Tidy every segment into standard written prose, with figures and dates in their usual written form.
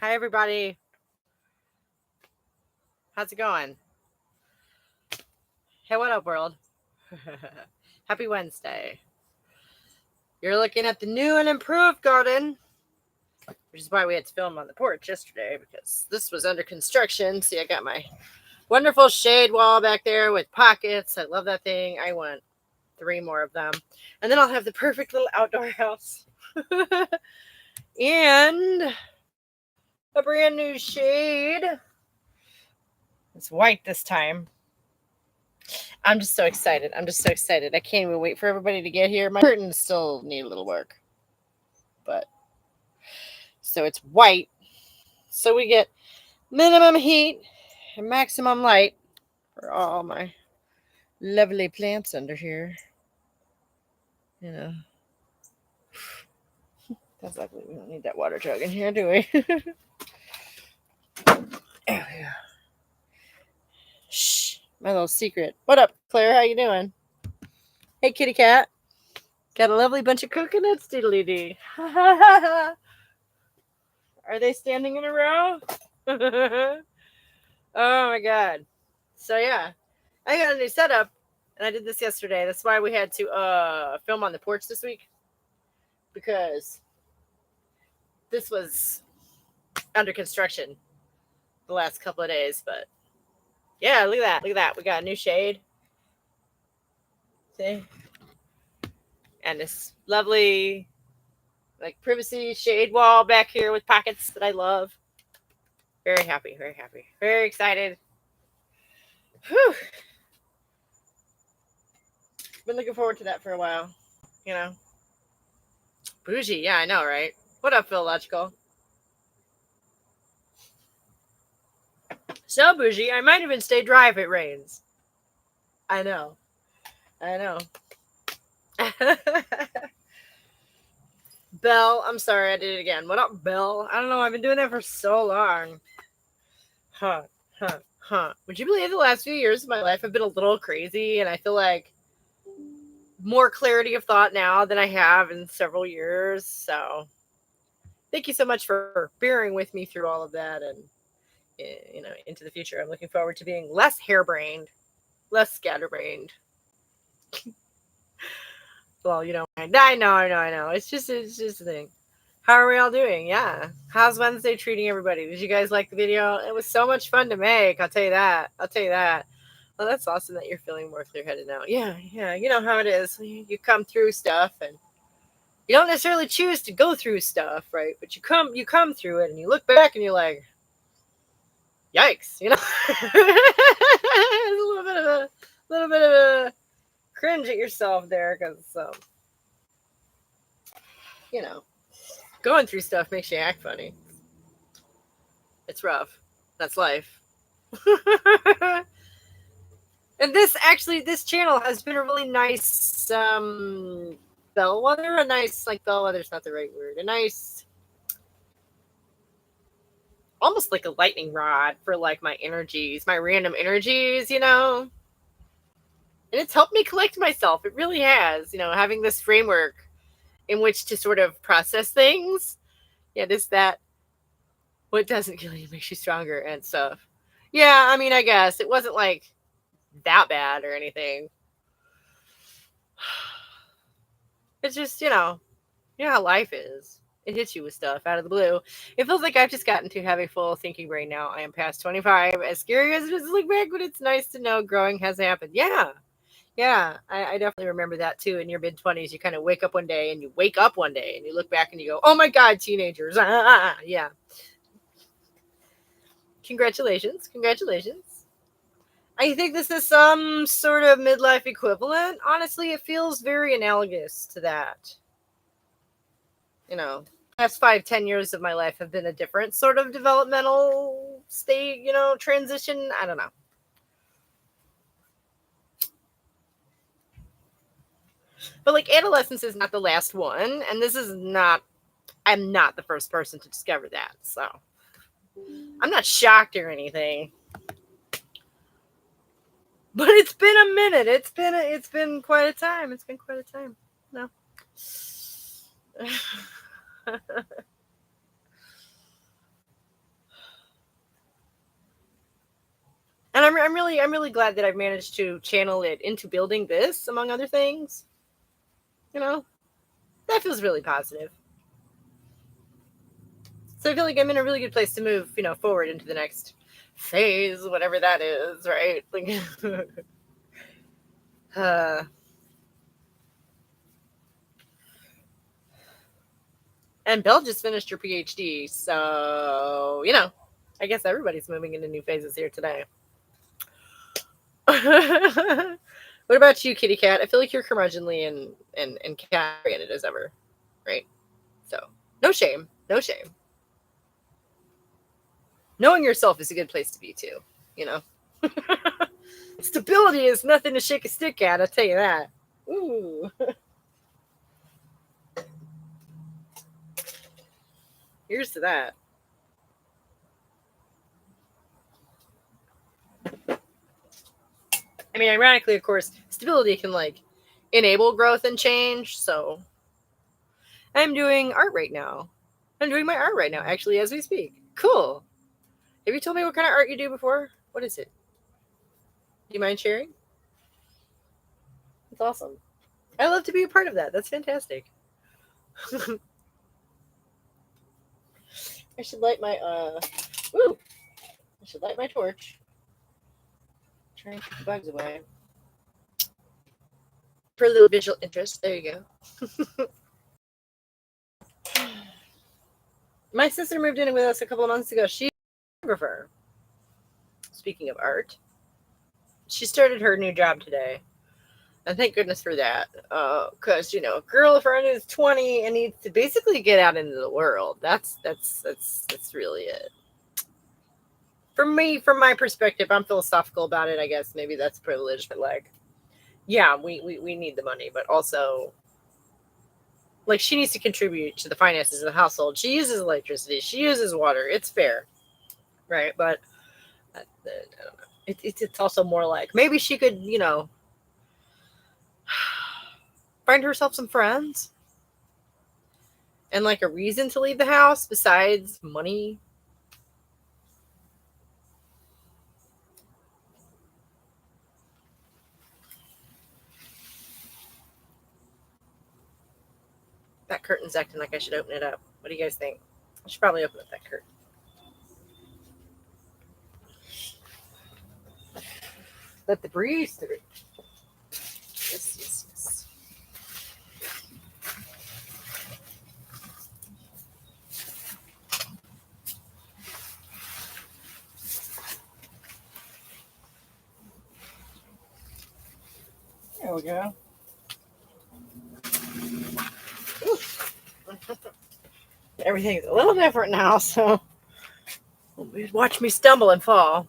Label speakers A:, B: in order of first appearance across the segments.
A: Hi, everybody. How's it going? Hey, what up, world? Happy Wednesday. You're looking at the new and improved garden, which is why we had to film on the porch yesterday, because this was under construction. See, I got my wonderful shade wall back there with pockets. I love that thing. I want 3 more of them. And then I'll have the perfect little outdoor house. And a brand new shade. It's white this time. I'm just so excited. I can't even wait for everybody to get here. My curtains still need a little work. But so it's white. So we get minimum heat and maximum light for all my lovely plants under here. You know. That's ugly. We don't need that water jug in here, do we? Yeah. Shh. My little secret. What up, Claire? How you doing? Hey, kitty cat. Got a lovely bunch of coconuts, diddly dee. Are they standing in a row? Oh my god. So yeah, I got a new setup, and I did this yesterday. That's why we had to film on the porch this week, because this was under construction the last couple of days. But yeah, look at that. We got a new shade. See? And this lovely, like, privacy shade wall back here with pockets that I love. Very happy, very excited. Whew. Been looking forward to that for a while, you know. Bougie, yeah, I know, right? What up, Phil Logical? So bougie, I might even stay dry if it rains. I know. Belle, I'm sorry, I did it again. What up, Belle? I don't know, I've been doing that for so long. Huh. Would you believe the last few years of my life have been a little crazy, and I feel like more clarity of thought now than I have in several years. So thank you so much for bearing with me through all of that, and into the future. I'm looking forward to being less harebrained, less scatterbrained. Well, I know. It's just a thing. How are we all doing? Yeah. How's Wednesday treating everybody? Did you guys like the video? It was so much fun to make. I'll tell you that. Well, that's awesome that you're feeling more clear-headed now. Yeah. You know how it is. You come through stuff, and you don't necessarily choose to go through stuff, right? But you come through it, and you look back, and you're like, yikes, It's a little bit of a cringe at yourself there, because going through stuff makes you act funny. It's rough. That's life. And this channel has been a really nice bellwether. Bellwether's not the right word. A nice, almost like a lightning rod for like my energies, my random energies, And it's helped me collect myself. It really has, having this framework in which to sort of process things. Yeah, that. What doesn't kill you makes you stronger and stuff. Yeah, I mean, I guess it wasn't like that bad or anything. It's just, how life is. It hits you with stuff out of the blue. It feels like I've just gotten to have a full thinking brain now. I am past 25. As scary as it is to look back, but it's nice to know growing has happened. Yeah. I definitely remember that too. In your mid-20s, you kind of wake up one day and you look back and you go, oh my God, teenagers. Yeah. Congratulations. I think this is some sort of midlife equivalent. Honestly, it feels very analogous to that. Last 5-10 years of my life have been a different sort of developmental state, transition. I don't know. But like adolescence is not the last one, and I'm not the first person to discover that. So I'm not shocked or anything. But it's been a minute. It's been quite a time. No. And I'm really glad that I've managed to channel it into building this, among other things. You know, that feels really positive. So I feel like I'm in a really good place to move, forward into the next phase, whatever that is, right? Like, and Belle just finished her PhD, so I guess everybody's moving into new phases here today. What about you, Kitty Cat? I feel like you're curmudgeonly and cat-oriented as ever, right? So no shame, no shame. Knowing yourself is a good place to be too, Stability is nothing to shake a stick at, I'll tell you that. Ooh. Here's to that. I mean, ironically, of course, stability can enable growth and change. So I'm doing art right now. I'm doing my art right now, actually, as we speak. Cool. Have you told me what kind of art you do before? What is it? Do you mind sharing? That's awesome. I love to be a part of that. That's fantastic. I should light my woo. I should light my torch. Try and keep the bugs away. For a little visual interest. There you go. My sister moved in with us a couple of months ago. She's a photographer. Speaking of art, she started her new job today. And thank goodness for that. Because, a girlfriend is 20 and needs to basically get out into the world. That's really it. For me, from my perspective, I'm philosophical about it, I guess. Maybe that's privilege, but yeah, we need the money, but also she needs to contribute to the finances of the household. She uses electricity, she uses water. It's fair, right? But I don't know. It's also more like maybe she could, find herself some friends and a reason to leave the house besides money. That curtain's acting like I should open it up. What do you guys think? I should probably open up that curtain. Let the breeze through. Yes. There we go. Everything's a little different now, so watch me stumble and fall.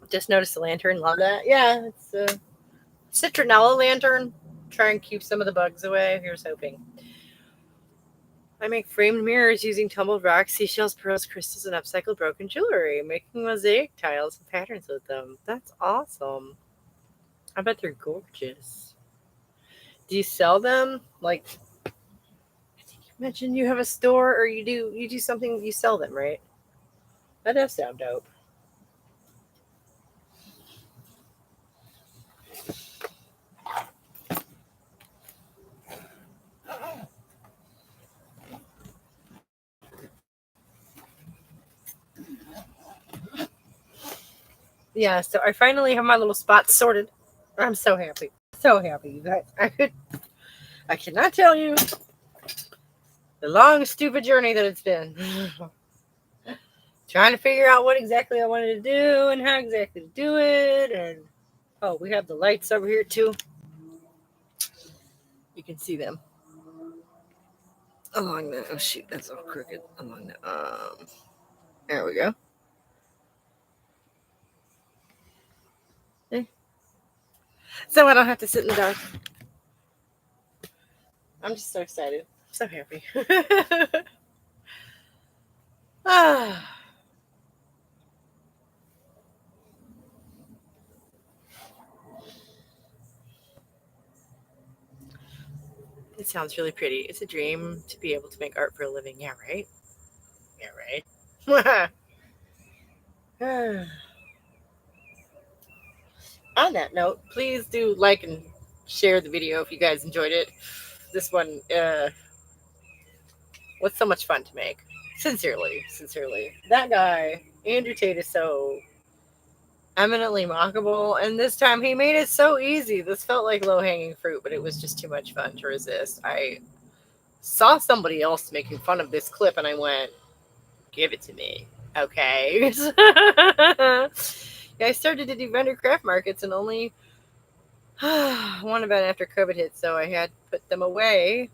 A: Just noticed the lantern. Love that. Yeah, it's a citronella lantern. Try and keep some of the bugs away. Here's hoping. I make framed mirrors using tumbled rocks, seashells, pearls, crystals, and upcycled broken jewelry, making mosaic tiles and patterns with them. That's awesome. I bet they're gorgeous. Do you sell them? I think you mentioned you have a store, or you do something. You sell them, right? That does sound dope. Yeah, so I finally have my little spots sorted. I'm so happy. So happy that I cannot tell you the long, stupid journey that it's been. Trying to figure out what exactly I wanted to do and how exactly to do it. And oh, we have the lights over here too. You can see them along the. Oh shoot, that's all crooked. Along the. There we go. So I don't have to sit in the dark. I'm just so excited. So happy. Ah. It sounds really pretty. It's a dream to be able to make art for a living. Yeah, right? Yeah, right. On that note, please do like and share the video if you guys enjoyed it. This one was so much fun to make. Sincerely, sincerely. That guy, Andrew Tate, is so eminently mockable, and this time he made it so easy. This felt like low-hanging fruit, but it was just too much fun to resist. I saw somebody else making fun of this clip, and I went, give it to me. Okay. Yeah, I started to do vendor craft markets and only one event after COVID hit, so I had to put them away.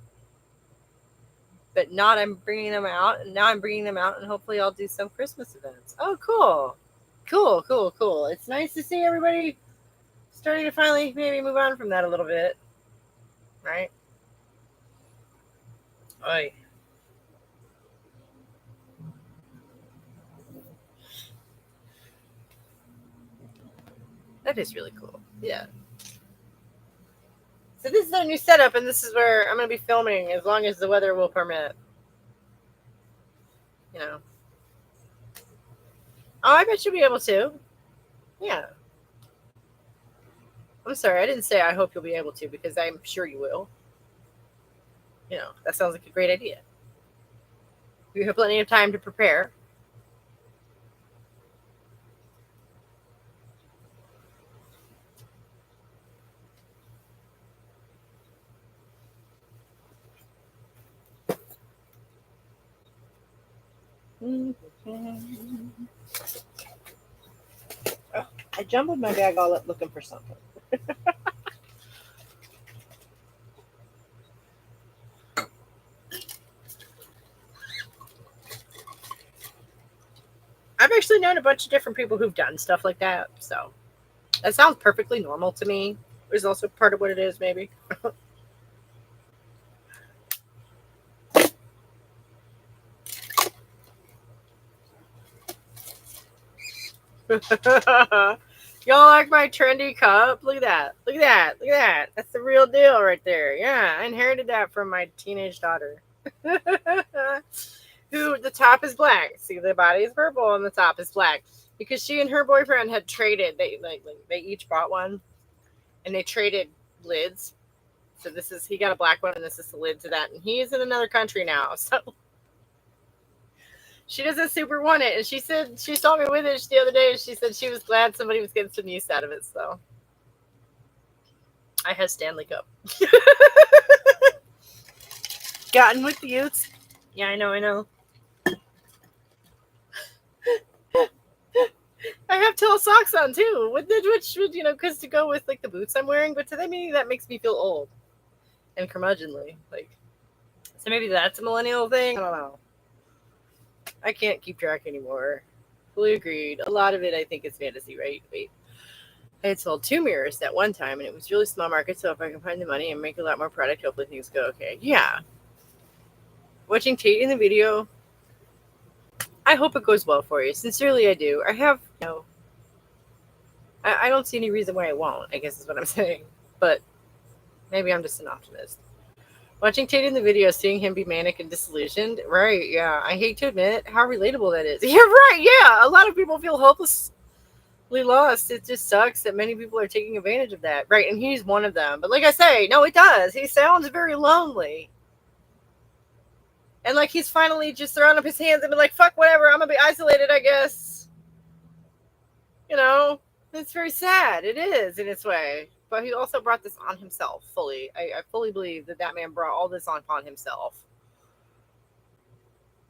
A: But not, I'm bringing them out, and now I'm bringing them out, and hopefully I'll do some Christmas events. Oh, cool. Cool, cool, cool. It's nice to see everybody starting to finally maybe move on from that a little bit. Right? Oy. That is really cool. Yeah. So this is our new setup, and this is where I'm going to be filming as long as the weather will permit. You know. Oh, I bet you'll be able to. Yeah. I'm sorry, I didn't say I hope you'll be able to, because I'm sure you will. You know, that sounds like a great idea. You have plenty of time to prepare. Oh, I jumbled my bag all up looking for something. I've actually known a bunch of different people who've done stuff like that, so that sounds perfectly normal to me. Is also part of what it is, maybe. Y'all like my trendy cup? Look at that. Look at that. Look at that. That's the real deal right there. Yeah, I inherited that from my teenage daughter. Who, the top is black. See, the body is purple and the top is black. Because she and her boyfriend had traded. They each bought one. And they traded lids. So this is, he got a black one and this is the lid to that. And he is in another country now. So she doesn't super want it. And she said, she saw me with it the other day, and she said she was glad somebody was getting some use out of it. So I have Stanley Cup. Gotten with the youths. Yeah, I know. I have tall socks on too, which would, because to go with like the boots I'm wearing, but to me that makes me feel old and curmudgeonly. Like, so maybe that's a millennial thing. I don't know. I can't keep track anymore. Fully agreed. A lot of it, I think, is fantasy, right? Wait. I had sold 2 mirrors at one time, and it was really small market, so if I can find the money and make a lot more product, hopefully things go okay. Yeah. Watching Tate in the video, I hope it goes well for you. Sincerely, I do. I have, I don't see any reason why I won't, I guess is what I'm saying. But maybe I'm just an optimist. Watching Tate in the video, seeing him be manic and disillusioned, right, yeah. I hate to admit how relatable that is. Yeah, right, yeah. A lot of people feel hopelessly lost. It just sucks that many people are taking advantage of that. Right, and he's one of them. But like I say, no, it does. He sounds very lonely. And like he's finally just thrown up his hands and been like, fuck, whatever, I'm going to be isolated, I guess. It's very sad. It is in its way. But he also brought this on himself fully. I fully believe that man brought all this on himself.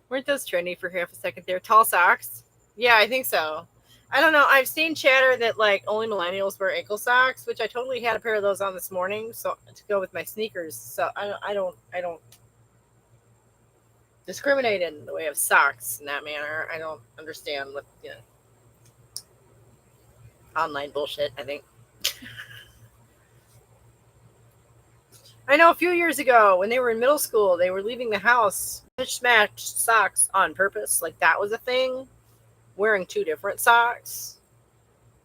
A: Weren't those trendy for half a second there? Tall socks? Yeah, I think so. I don't know. I've seen chatter that like only millennials wear ankle socks, which I totally had a pair of those on this morning, so to go with my sneakers. So I don't discriminate in the way of socks in that manner. I don't understand what online bullshit, I think. I know a few years ago when they were in middle school, they were leaving the house mismatched socks on purpose. Like that was a thing. Wearing 2 different socks.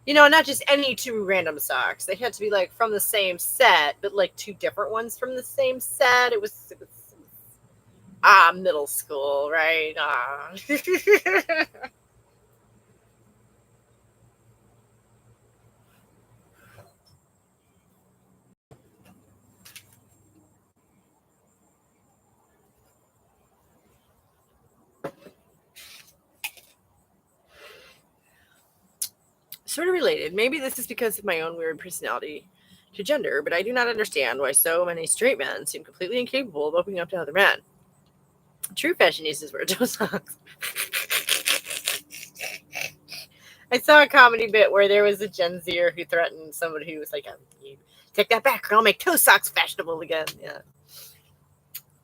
A: Not just any 2 random socks. They had to be like from the same set, but like 2 different ones from the same set. It was middle school, right? sort of related. Maybe this is because of my own weird personality to gender, but I do not understand why so many straight men seem completely incapable of opening up to other men. True fashionistas wear toe socks. I saw a comedy bit where there was a Gen Zer who threatened somebody who was like, you take that back or I'll make toe socks fashionable again. Yeah.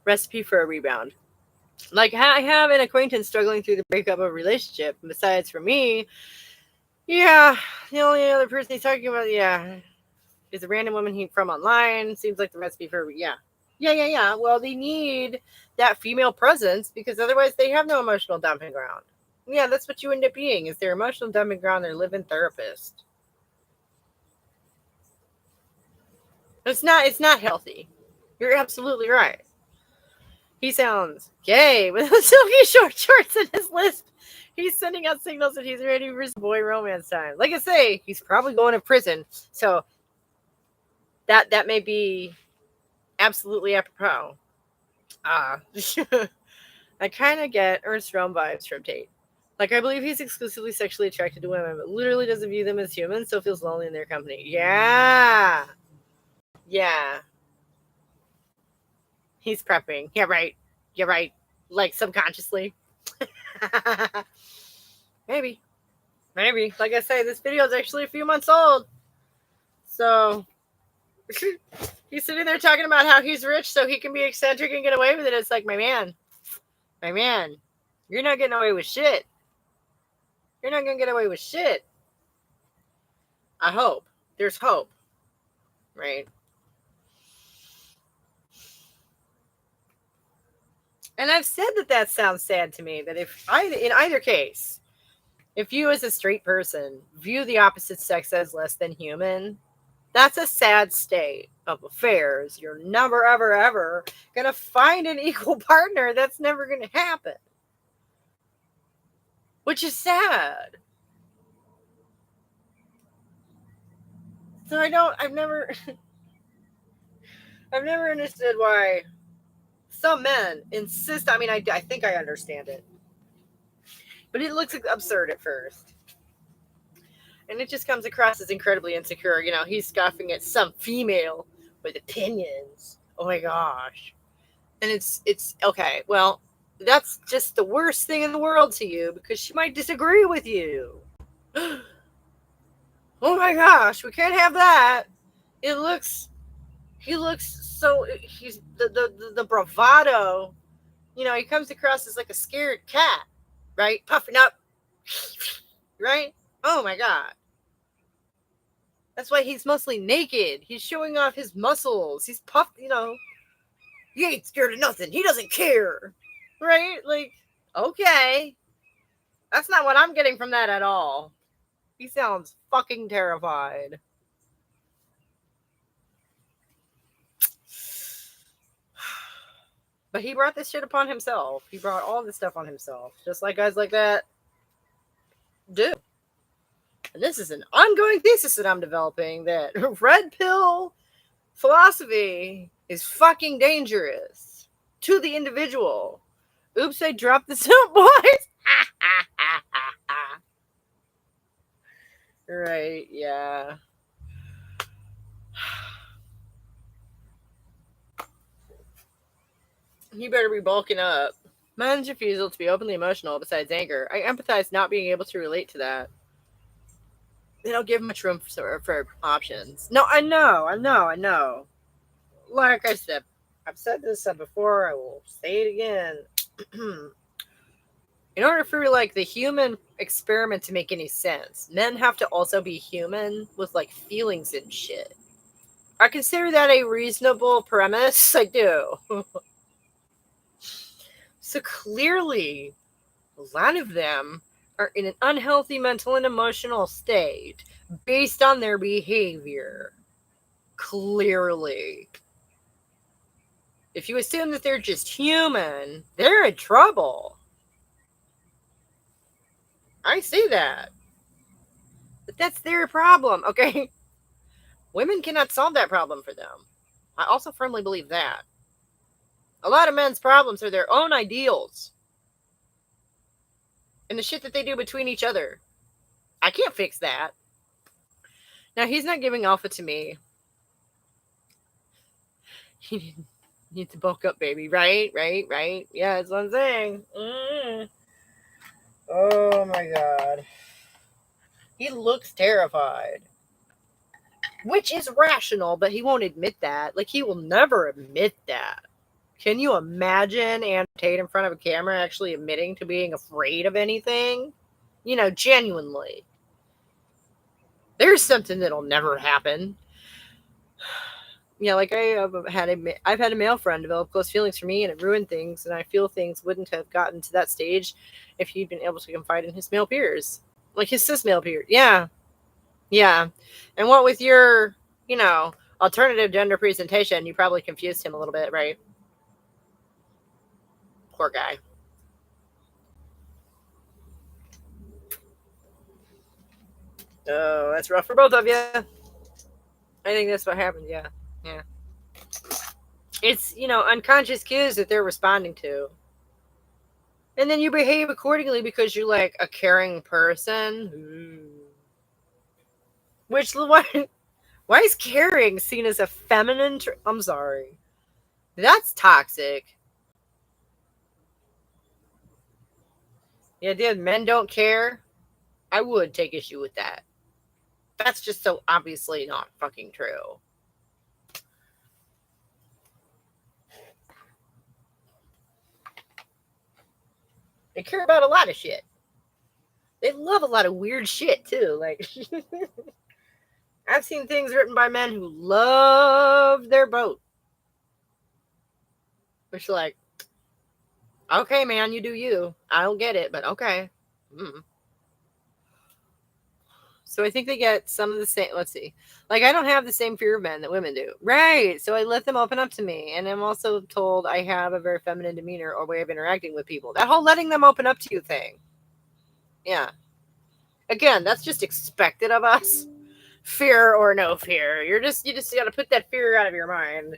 A: Recipe for a rebound. Like, I have an acquaintance struggling through the breakup of a relationship. And besides, for me, yeah, the only other person he's talking about, is a random woman from online. Seems like the recipe for, yeah. Well, they need that female presence because otherwise they have no emotional dumping ground. Yeah, that's what you end up being, is their emotional dumping ground, their live-in therapist. It's not healthy. You're absolutely right. He sounds gay with silky short shorts and his lisp. He's sending out signals that he's ready for his boy romance time. Like I say, he's probably going to prison, so that may be absolutely apropos. I kind of get Ernst Rome vibes from Tate. Like, I believe he's exclusively sexually attracted to women, but literally doesn't view them as humans, so feels lonely in their company. Yeah. He's prepping. Yeah, right. You're right. Like, subconsciously. Maybe. Like I say, this video is actually a few months old. So, he's sitting there talking about how he's rich so he can be eccentric and get away with it. It's like, my man, you're not getting away with shit. You're not going to get away with shit. I hope. There's hope. Right? And I've said that sounds sad to me, that in either case, if you as a straight person view the opposite sex as less than human, that's a sad state of affairs. You're never, ever, ever going to find an equal partner. That's never going to happen. Which is sad. So I've never understood why some men insist. I mean, I think I understand it. But it looks absurd at first. And it just comes across as incredibly insecure. You know, he's scoffing at some female with opinions. Oh my gosh. And it's okay. Well, that's just the worst thing in the world to you because she might disagree with you. Oh my gosh, we can't have that. He looks so, he's the bravado. You know, he comes across as like a scared cat, right? Puffing up, right? Oh my God. That's why he's mostly naked. He's showing off his muscles. He's puffed, you know. He ain't scared of nothing. He doesn't care. Right? Like, okay. That's not what I'm getting from that at all. He sounds fucking terrified. But he brought this shit upon himself. He brought all this stuff on himself. Just like guys like that do. And this is an ongoing thesis that I'm developing, that red pill philosophy is fucking dangerous to the individual. Oops, I dropped this out, boys. Right, yeah. You better be bulking up. Men's refusal to be openly emotional besides anger. I empathize not being able to relate to that. They don't give much room for options. No, I know. Like I said, I've said this before, I will say it again. In order for like the human experiment to make any sense, men have to also be human with like feelings and shit. I consider that a reasonable premise. I do. So clearly, a lot of them are in an unhealthy mental and emotional state based on their behavior. Clearly. If you assume that they're just human, they're in trouble. I see that. But that's their problem, okay? Women cannot solve that problem for them. I also firmly believe that. A lot of men's problems are their own ideals. And the shit that they do between each other. I can't fix that. Now, he's not giving alpha to me. He needs to bulk up, baby. Right? Yeah, that's what I'm saying. Oh my god. He looks terrified. Which is rational, but he won't admit that. Like, he will never admit that. Can you imagine Andrew Tate in front of a camera actually admitting to being afraid of anything? You know, genuinely. There's something that'll never happen. Yeah, like I've had a male friend develop close feelings for me, and it ruined things. And I feel things wouldn't have gotten to that stage if he'd been able to confide in his male peers, like his cis male peers. Yeah, and what with your, alternative gender presentation, you probably confused him a little bit, right? Poor guy. Oh, that's rough for both of you. I think that's what happened. Yeah. It's, unconscious cues that they're responding to. And then you behave accordingly because you're like a caring person. Which, why is caring seen as a feminine? I'm sorry. That's toxic. The idea that men don't care, I would take issue with that. That's just so obviously not fucking true. They care about a lot of shit. They love a lot of weird shit too. Like, I've seen things written by men who love their boat. Which, like, okay, man, you do you. I don't get it, but okay. So I think they get some of the same. Let's see. Like, I don't have the same fear of men that women do. Right. So I let them open up to me. And I'm also told I have a very feminine demeanor or way of interacting with people. That whole letting them open up to you thing. Yeah. Again, that's just expected of us. Fear or no fear. You just got to put that fear out of your mind.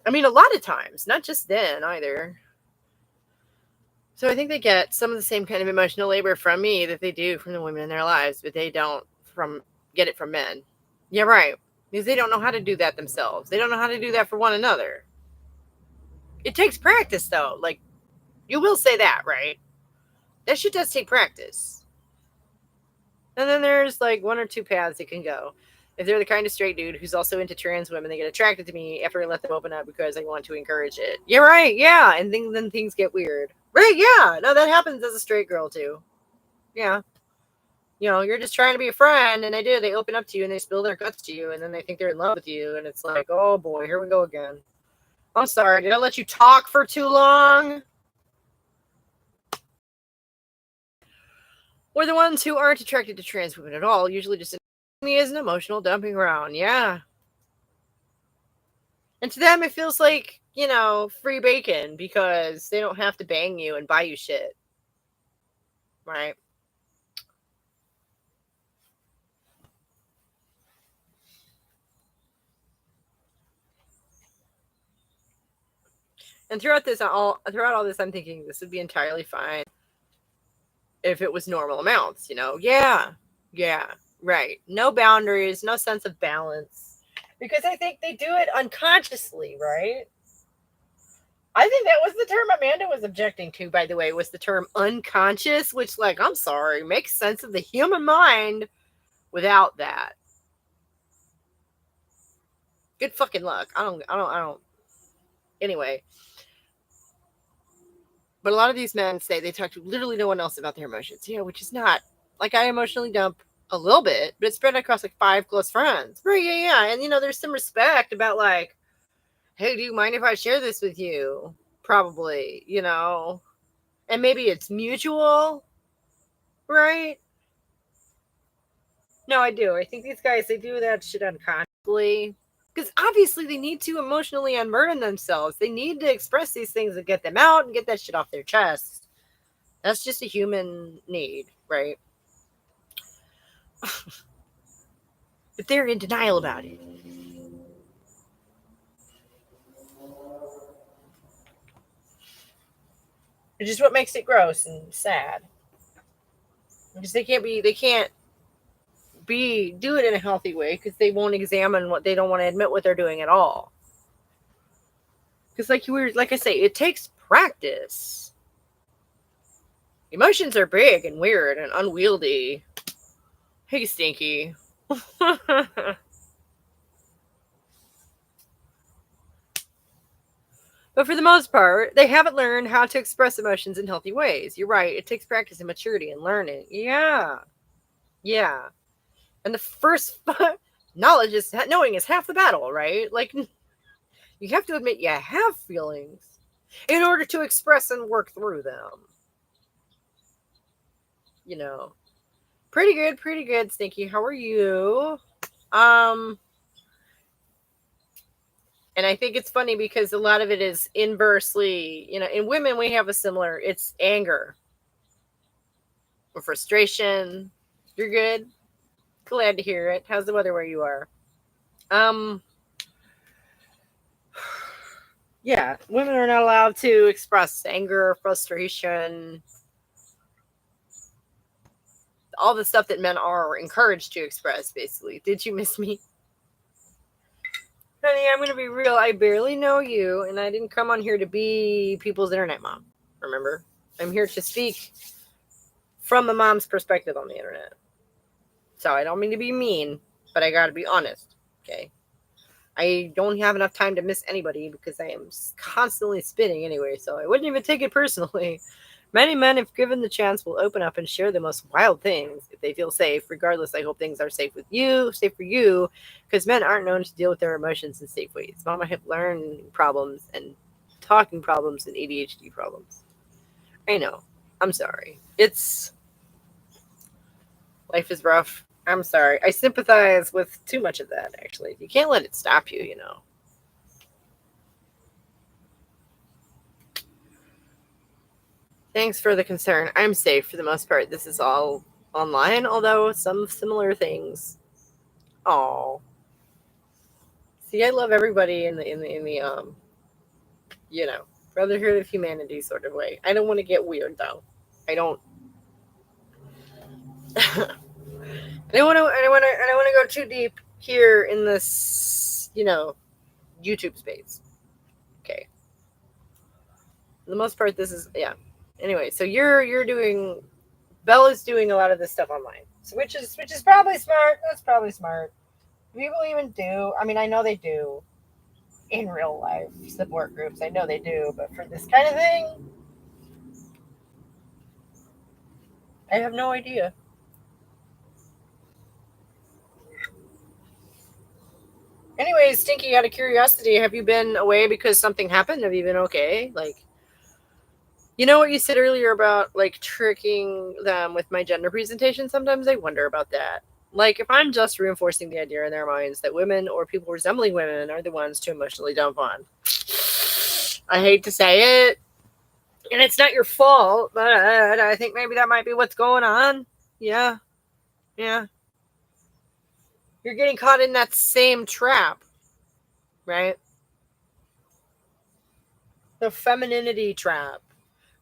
A: I mean, a lot of times, not just then either. So I think they get some of the same kind of emotional labor from me that they do from the women in their lives, but they don't get it from men. Yeah, right. Because they don't know how to do that themselves. They don't know how to do that for one another. It takes practice, though. Like, you will say that, right? That shit does take practice. And then there's like one or two paths it can go. If they're the kind of straight dude who's also into trans women, they get attracted to me after I let them open up because I want to encourage it. Yeah, right. Yeah. And then things get weird. Right. Yeah. No, that happens as a straight girl, too. Yeah. You're just trying to be a friend, and they open up to you and they spill their guts to you, and then they think they're in love with you, and it's like, oh boy, here we go again. I'm sorry, did I let you talk for too long? We're the ones who aren't attracted to trans women at all, usually just me as an emotional dumping ground. Yeah. And to them, it feels like, free bacon because they don't have to bang you and buy you shit. Right? And throughout all this, I'm thinking this would be entirely fine if it was normal amounts, Yeah. Right. No boundaries, no sense of balance. Because I think they do it unconsciously, right? I think that was the term Amanda was objecting to, by the way, was the term unconscious, which, like, I'm sorry, makes sense of the human mind without that. Good fucking luck. I don't. Anyway. But a lot of these men say they talk to literally no one else about their emotions. Yeah, which is not. Like, I emotionally dump a little bit, but it's spread across like 5 close friends. Right, yeah. And, there's some respect about, like, hey, do you mind if I share this with you? Probably, And maybe it's mutual, right? No, I do. I think these guys, they do that shit unconsciously. Because obviously they need to emotionally unburden themselves. They need to express these things and get them out and get that shit off their chest. That's just a human need, right? But they're in denial about it. Which is what makes it gross and sad. Because they can't do it in a healthy way because they won't examine what they don't want to admit what they're doing at all. Because like I say, it takes practice. Emotions are big and weird and unwieldy. Hey, Stinky. But for the most part, they haven't learned how to express emotions in healthy ways. You're right. It takes practice and maturity and learning. Yeah. Yeah. And the first knowledge is knowing is half the battle, right? Like, you have to admit you have feelings in order to express and work through them. You know. Pretty good, Stinky. How are you? And I think it's funny because a lot of it is inversely, in women we have a similar, it's anger or frustration. You're good. Glad to hear it. How's the weather where you are? Yeah, women are not allowed to express anger, frustration, all the stuff that men are encouraged to express, basically. Did you miss me? Honey, I'm going to be real. I barely know you, and I didn't come on here to be people's internet mom. Remember? I'm here to speak from a mom's perspective on the internet. So I don't mean to be mean, but I got to be honest, okay? I don't have enough time to miss anybody because I am constantly spinning anyway, so I wouldn't even take it personally. Many men, if given the chance, will open up and share the most wild things if they feel safe. Regardless, I hope things are safe for you, because men aren't known to deal with their emotions in safe ways. Mama have learning problems and talking problems and ADHD problems. I know. I'm sorry. Life is rough. I'm sorry. I sympathize with too much of that, actually. You can't let it stop you, Thanks for the concern. I'm safe for the most part. This is all online, although some similar things. Oh, see, I love everybody in the brotherhood of humanity sort of way. I don't want to get weird though. I don't. I don't want to go too deep here in this, YouTube space. Okay. For the most part, this is Anyway, so you're doing. Bella's doing a lot of this stuff online, so which is probably smart. That's probably smart. People even do. I mean, I know they do in real life support groups. I know they do, but for this kind of thing, I have no idea. Anyways, Stinky, out of curiosity, have you been away because something happened? Have you been okay? Like, you know what you said earlier about, like, tricking them with my gender presentation? Sometimes I wonder about that. Like, if I'm just reinforcing the idea in their minds that women or people resembling women are the ones to emotionally dump on. I hate to say it, and it's not your fault, but I think maybe that might be what's going on. Yeah. You're getting caught in that same trap, right? The femininity trap,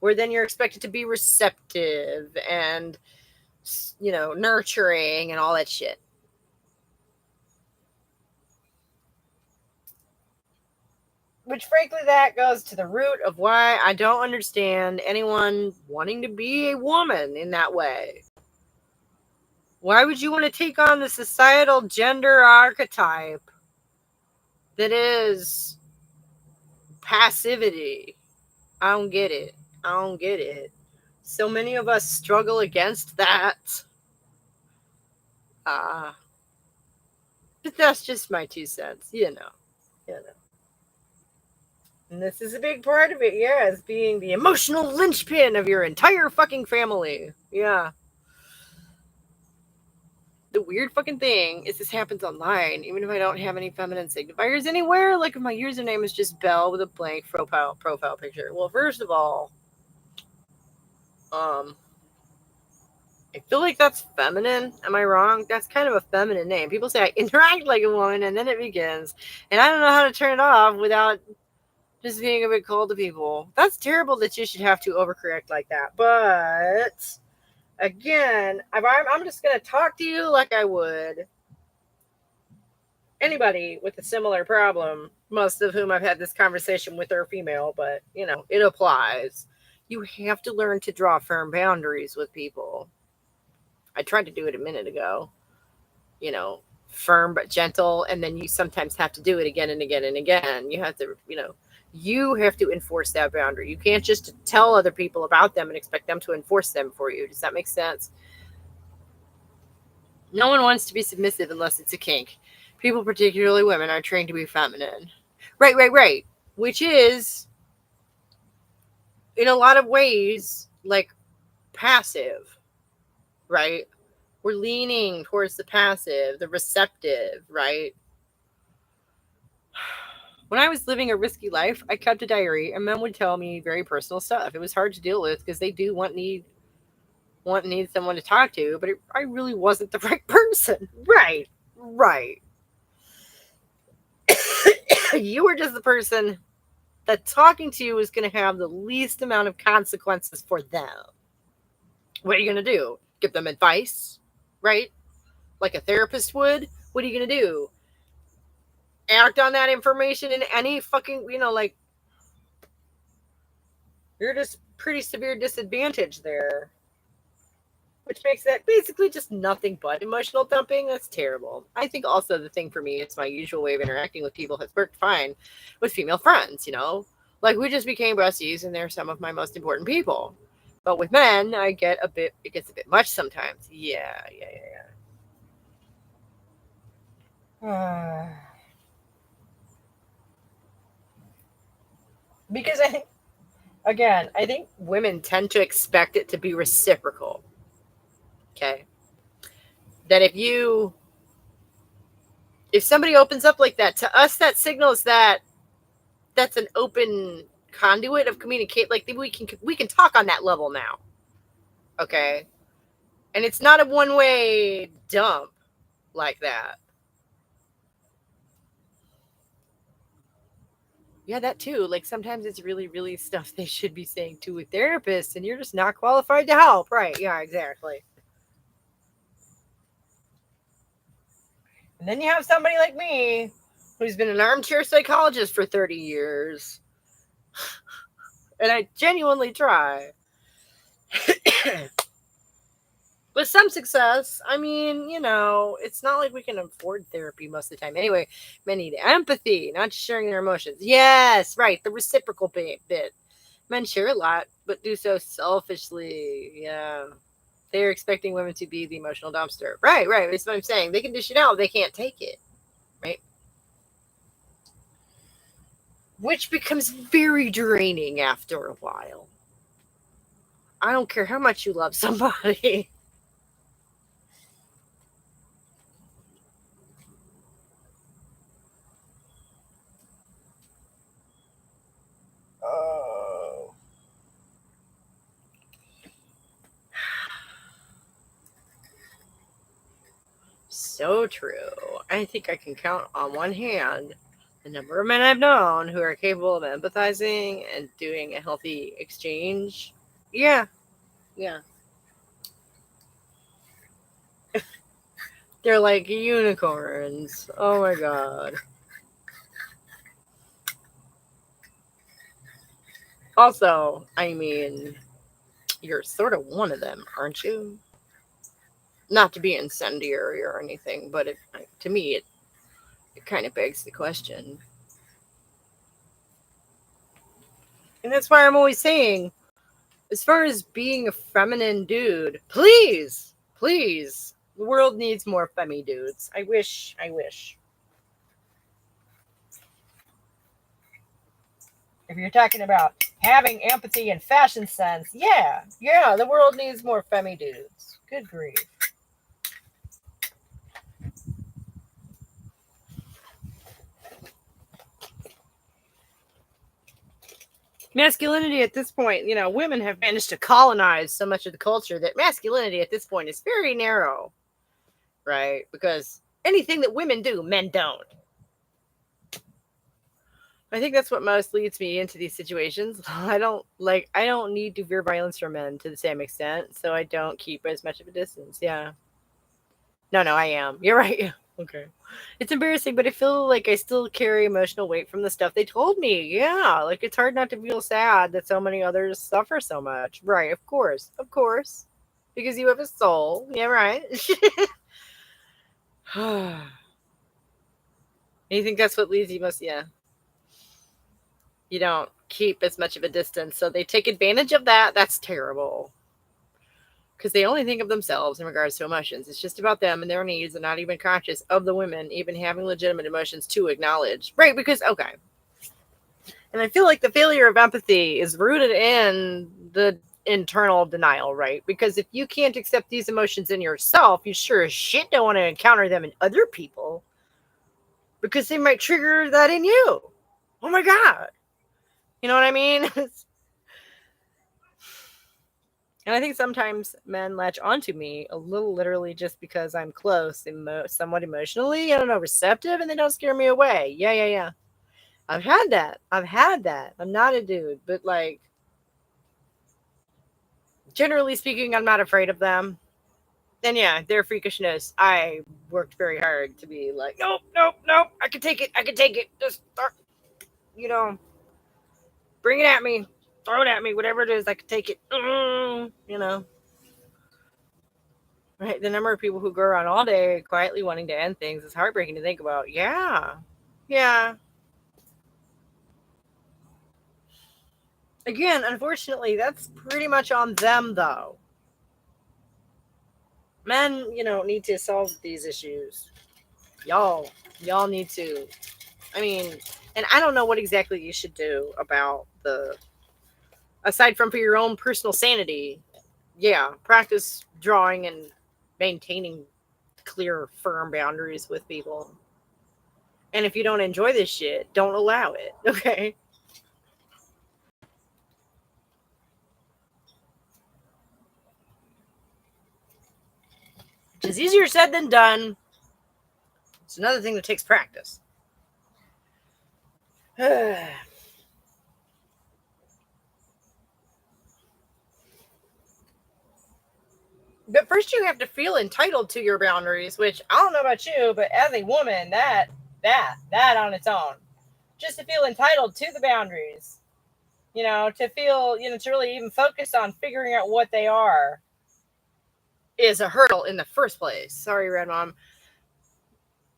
A: where then you're expected to be receptive and, nurturing and all that shit. Which, frankly, that goes to the root of why I don't understand anyone wanting to be a woman in that way. Why would you want to take on the societal gender archetype that is passivity? I don't get it. So many of us struggle against that. But that's just my 2 cents, And this is a big part of it, as being the emotional linchpin of your entire fucking family. Yeah. The weird fucking thing is this happens online, even if I don't have any feminine signifiers anywhere. Like, if my username is just Belle with a blank profile picture. Well, first of all, I feel like that's feminine. Am I wrong? That's kind of a feminine name. People say I interact like a woman, and then it begins. And I don't know how to turn it off without just being a bit cold to people. That's terrible that you should have to overcorrect like that. But Again, I'm just going to talk to you like I would anybody with a similar problem, most of whom I've had this conversation with are female, but it applies. You have to learn to draw firm boundaries with people. I tried to do it a minute ago, firm but gentle, and then you sometimes have to do it again and again and again. You have to enforce that boundary. You can't just tell other people about them and expect them to enforce them for you. Does that make sense? No one wants to be submissive unless it's a kink. People, particularly women, are trained to be feminine. Right. Which is, in a lot of ways, like passive, right? We're leaning towards the passive, the receptive, right? When I was living a risky life, I kept a diary, and men would tell me very personal stuff. It was hard to deal with because they do need someone to talk to, but I really wasn't the right person. Right. You were just the person that talking to you is going to have the least amount of consequences for them. What are you going to do? Give them advice, right? Like a therapist would? What are you going to do? Act on that information in any fucking, you're just pretty severe disadvantage there. Which makes that basically just nothing but emotional dumping. That's terrible. I think also the thing for me, it's my usual way of interacting with people has worked fine with female friends, Like we just became besties and they're some of my most important people. But with men, it gets a bit much sometimes. Yeah. Because I think women tend to expect it to be reciprocal. Okay. That if somebody opens up like that, to us, that signals that that's an open conduit of communicate. Like we can talk on that level now. Okay. And it's not a one-way dump like that. Yeah, that too. Like sometimes it's really, really stuff they should be saying to a therapist and you're just not qualified to help. Right. Yeah, exactly. And then you have somebody like me who's been an armchair psychologist for 30 years. And I genuinely try. With some success. I mean, it's not like we can afford therapy most of the time. Anyway, men need empathy, not sharing their emotions. Yes, right. The reciprocal bit. Men share a lot, but do so selfishly. Yeah. They're expecting women to be the emotional dumpster. Right. That's what I'm saying. They can dish it out. They can't take it. Right. Which becomes very draining after a while. I don't care how much you love somebody. Oh. So true. I think I can count on one hand the number of men I've known who are capable of empathizing and doing a healthy exchange. Yeah. They're like unicorns. Oh my god. Also, I mean, you're sort of one of them, aren't you? Not to be incendiary or anything, but to me, it kind of begs the question. And that's why I'm always saying, as far as being a feminine dude, please, the world needs more femi dudes. I wish. If you're talking about having empathy and fashion sense, yeah, the world needs more femi dudes. Good grief. Masculinity at this point, women have managed to colonize so much of the culture that masculinity at this point is very narrow, right? Because anything that women do, men don't. I think that's what most leads me into these situations. I don't need to fear violence from men to the same extent, so I don't keep as much of a distance. Yeah. No, I am. You're right. Okay. It's embarrassing, but I feel like I still carry emotional weight from the stuff they told me. Yeah, like it's hard not to feel sad that so many others suffer so much. Right, of course. Of course. Because you have a soul. Yeah, right. You think that's what leads you most? Yeah. You don't keep as much of a distance. So they take advantage of that. That's terrible. Because they only think of themselves in regards to emotions. It's just about them and their needs and not even conscious of the women even having legitimate emotions to acknowledge. Right, because, okay. And I feel like the failure of empathy is rooted in the internal denial, right? Because if you can't accept these emotions in yourself, you sure as shit don't want to encounter them in other people because they might trigger that in you. Oh my God. You know what I mean? And I think sometimes men latch onto me a little literally just because I'm close, somewhat emotionally, I don't know, receptive, and they don't scare me away. Yeah. I've had that. I'm not a dude, but like, generally speaking, I'm not afraid of them. And yeah, their freakishness, I worked very hard to be like, nope, I can take it. Just, you know, bring it at me, throw it at me, whatever it is, I can take it. You know. Right, the number of people who go around all day quietly wanting to end things is heartbreaking to think about. Yeah. Again, unfortunately, that's pretty much on them, though. Men, need to solve these issues. Y'all, y'all need to. I mean, and I don't know what exactly you should do about aside from for your own personal sanity. Yeah, practice drawing and maintaining clear, firm boundaries with people. And if you don't enjoy this shit, don't allow it. Okay. Which is easier said than done. It's another thing that takes practice. But first you have to feel entitled to your boundaries, which I don't know about you, but as a woman, that on its own. Just to feel entitled to the boundaries. To feel, to really even focus on figuring out what they are is a hurdle in the first place. Sorry, Red Mom.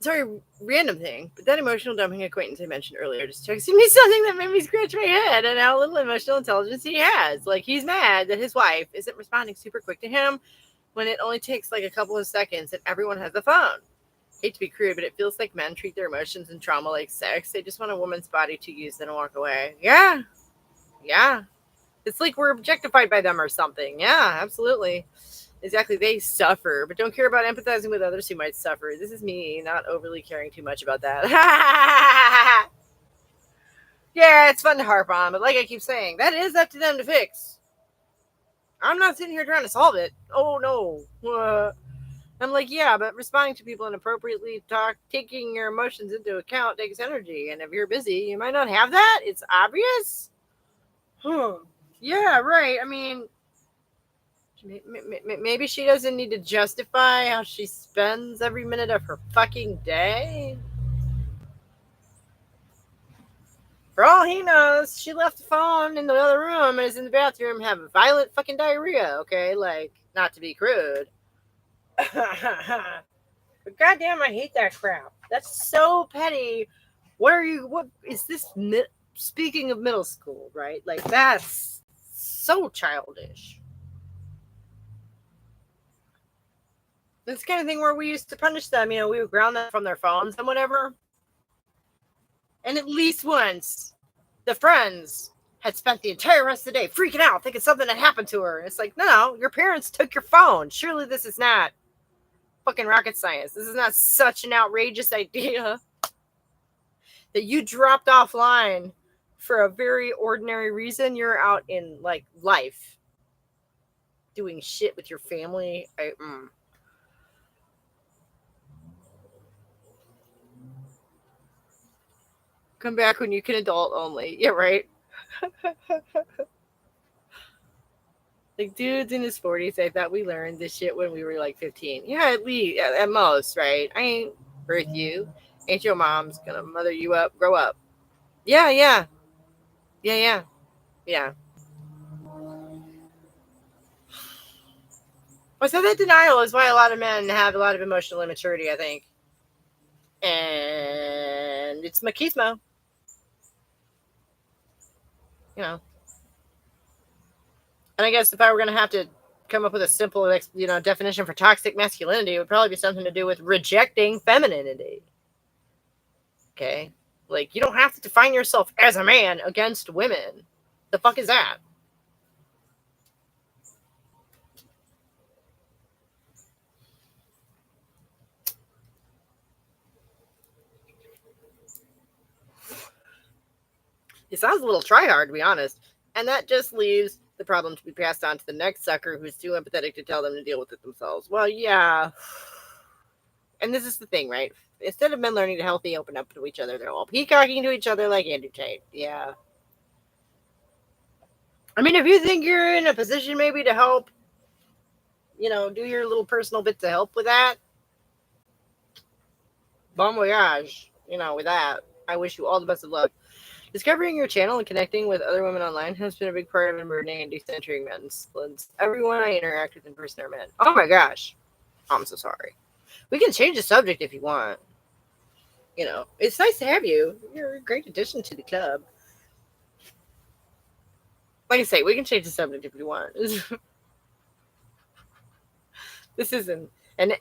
A: Sorry, random thing, but that emotional dumping acquaintance I mentioned earlier just texted me something that made me scratch my head and how little emotional intelligence he has. Like, he's mad that his wife isn't responding super quick to him when it only takes like a couple of seconds and everyone has a phone. Hate to be crude, but it feels like men treat their emotions and trauma like sex. They just want a woman's body to use, then walk away. Yeah. It's like we're objectified by them or something. Yeah, absolutely. Exactly. They suffer, but don't care about empathizing with others who might suffer. This is me not overly caring too much about that. Yeah, it's fun to harp on, but like I keep saying, that is up to them to fix. I'm not sitting here trying to solve it. Oh, no. I'm like, yeah, but responding to people inappropriately, taking your emotions into account takes energy. And if you're busy, you might not have that. It's obvious. Yeah, right. I mean, maybe she doesn't need to justify how she spends every minute of her fucking day. For all he knows, she left the phone in the other room and is in the bathroom having violent fucking diarrhea, okay? Like, not to be crude. But goddamn, I hate that crap. That's so petty. What is this? Speaking of middle school, right? Like, that's so childish. This kind of thing where we used to punish them, we would ground them from their phones and whatever. And at least once, the friends had spent the entire rest of the day freaking out, thinking something had happened to her. It's like, no, your parents took your phone. Surely this is not fucking rocket science. This is not such an outrageous idea that you dropped offline for a very ordinary reason. You're out in like life doing shit with your family. Come back when you can adult only. Yeah, right. Like dudes in his 40s, I thought we learned this shit when we were like 15. Yeah, at least at most, right? I ain't birth you. Ain't your mom's gonna mother you up, grow up. Yeah, yeah, yeah, yeah, yeah. Well, so that denial is why a lot of men have a lot of emotional immaturity, I think. And it's machismo, you know. And I guess if I were going to have to come up with a simple, definition for toxic masculinity, it would probably be something to do with rejecting femininity. Okay? Like, you don't have to define yourself as a man against women. The fuck is that? It sounds a little try hard, to be honest. And that just leaves the problem to be passed on to the next sucker who's too empathetic to tell them to deal with it themselves. Well, yeah. And this is the thing, right? Instead of men learning to healthy open up to each other, they're all peacocking to each other like Andrew Tate. Yeah. I mean, if you think you're in a position maybe to help, do your little personal bit to help with that, bon voyage, with that. I wish you all the best of luck. Discovering your channel and connecting with other women online has been a big part of unburdening and decentering men's lives. Everyone I interact with in person are men. Oh my gosh. I'm so sorry. We can change the subject if you want. It's nice to have you. You're a great addition to the club. Like I say, we can change the subject if you want. This is an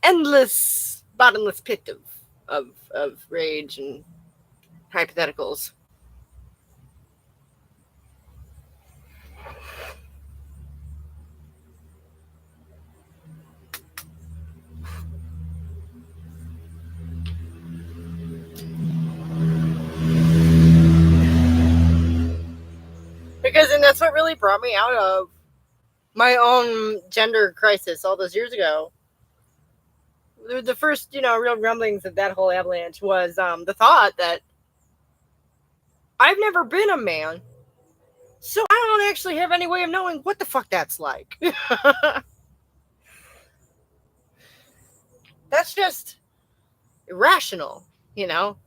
A: endless, bottomless pit of rage and hypotheticals. Because and that's what really brought me out of my own gender crisis all those years ago. The first, real rumblings of that whole avalanche was the thought that I've never been a man, so I don't actually have any way of knowing what the fuck that's like. That's just irrational, you know?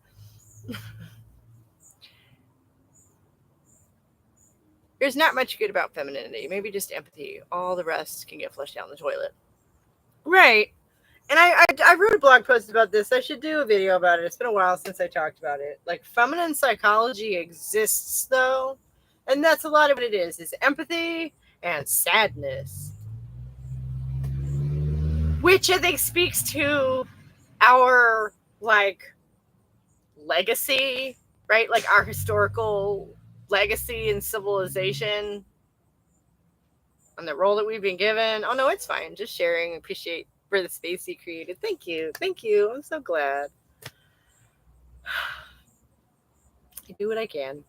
A: There's not much good about femininity, maybe just empathy. All the rest can get flushed down the toilet. Right. And I wrote a blog post about this. I should do a video about it. It's been a while since I talked about it. Like, feminine psychology exists, though. And that's a lot of what it is empathy and sadness. Which I think speaks to our, legacy, right? Like, our historical legacy and civilization and the role that we've been given. Oh, no, it's fine. Just sharing. Appreciate for the space you created. Thank you. Thank you. I'm so glad. I do what I can.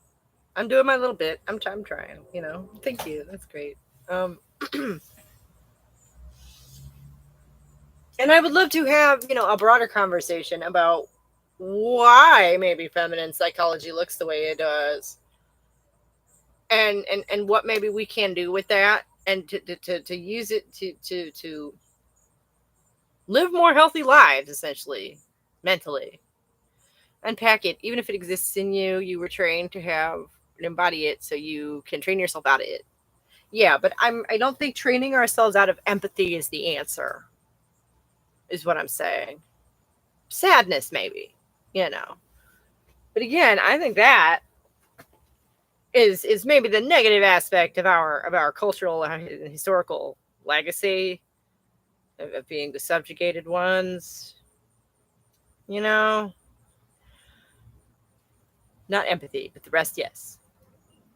A: I'm doing my little bit. I'm trying, Thank you. That's great. And I would love to have, a broader conversation about why maybe feminine psychology looks the way it does. And what maybe we can do with that and to use it to live more healthy lives, essentially, mentally. Unpack it. Even if it exists in you, you were trained to have and embody it so you can train yourself out of it. Yeah, but I don't think training ourselves out of empathy is the answer, is what I'm saying. Sadness, maybe, But again, I think that is maybe the negative aspect of our cultural and historical legacy of being the subjugated ones. Not empathy, but the rest, yes.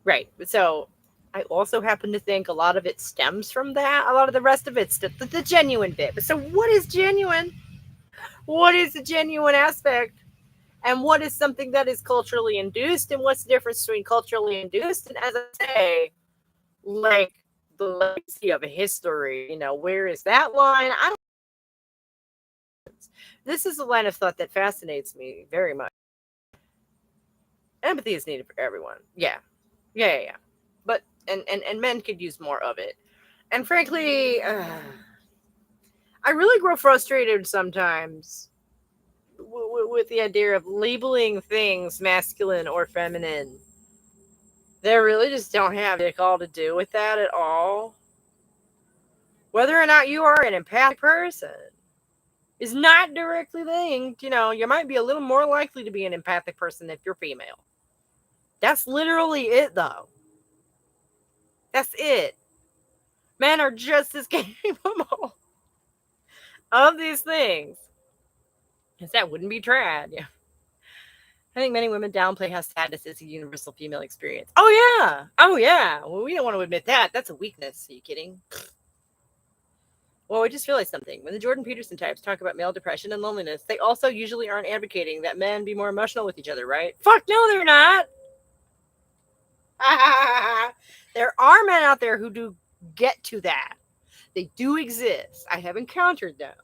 A: Right. So I also happen to think a lot of it stems from that. A lot of the rest of it's the genuine bit. But so what is genuine? What is the genuine aspect? And what is something that is culturally induced? And what's the difference between culturally induced? And as I say, like the legacy of a history, where is that line? I don't. This is a line of thought that fascinates me very much. Empathy is needed for everyone. Yeah. But and men could use more of it. And frankly, I really grow frustrated sometimes with the idea of labeling things masculine or feminine. They really just don't have dick all to do with that at all. Whether or not you are an empathic person is not directly linked. You might be a little more likely to be an empathic person if you're female. That's literally it, though. That's it. Men are just as capable of these things. Because that wouldn't be trad. Yeah. I think many women downplay how sadness is a universal female experience. Oh, yeah. Oh, yeah. Well, we don't want to admit that. That's a weakness. Are you kidding? Well, I just realized something. When the Jordan Peterson types talk about male depression and loneliness, they also usually aren't advocating that men be more emotional with each other, right? Fuck no, they're not. There are men out there who do get to that. They do exist. I have encountered them.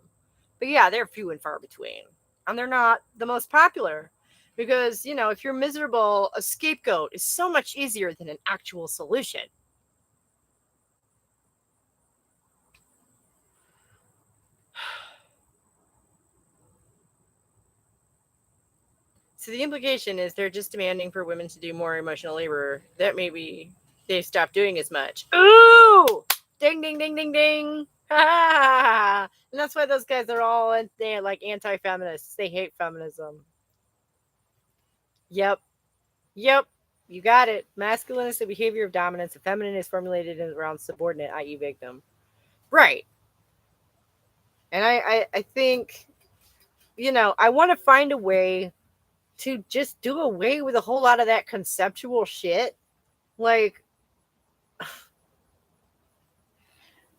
A: But yeah, they're few and far between. And they're not the most popular. Because, if you're miserable, a scapegoat is so much easier than an actual solution. So the implication is they're just demanding for women to do more emotional labor that maybe they stop doing as much. Ooh! Ding, ding, ding, ding, ding. And that's why those guys are all they're like anti-feminists. They hate feminism. Yep. You got it. Masculine is the behavior of dominance. And feminine is formulated around subordinate, i.e. victim. Right. And I think, I want to find a way to just do away with a whole lot of that conceptual shit. Like, I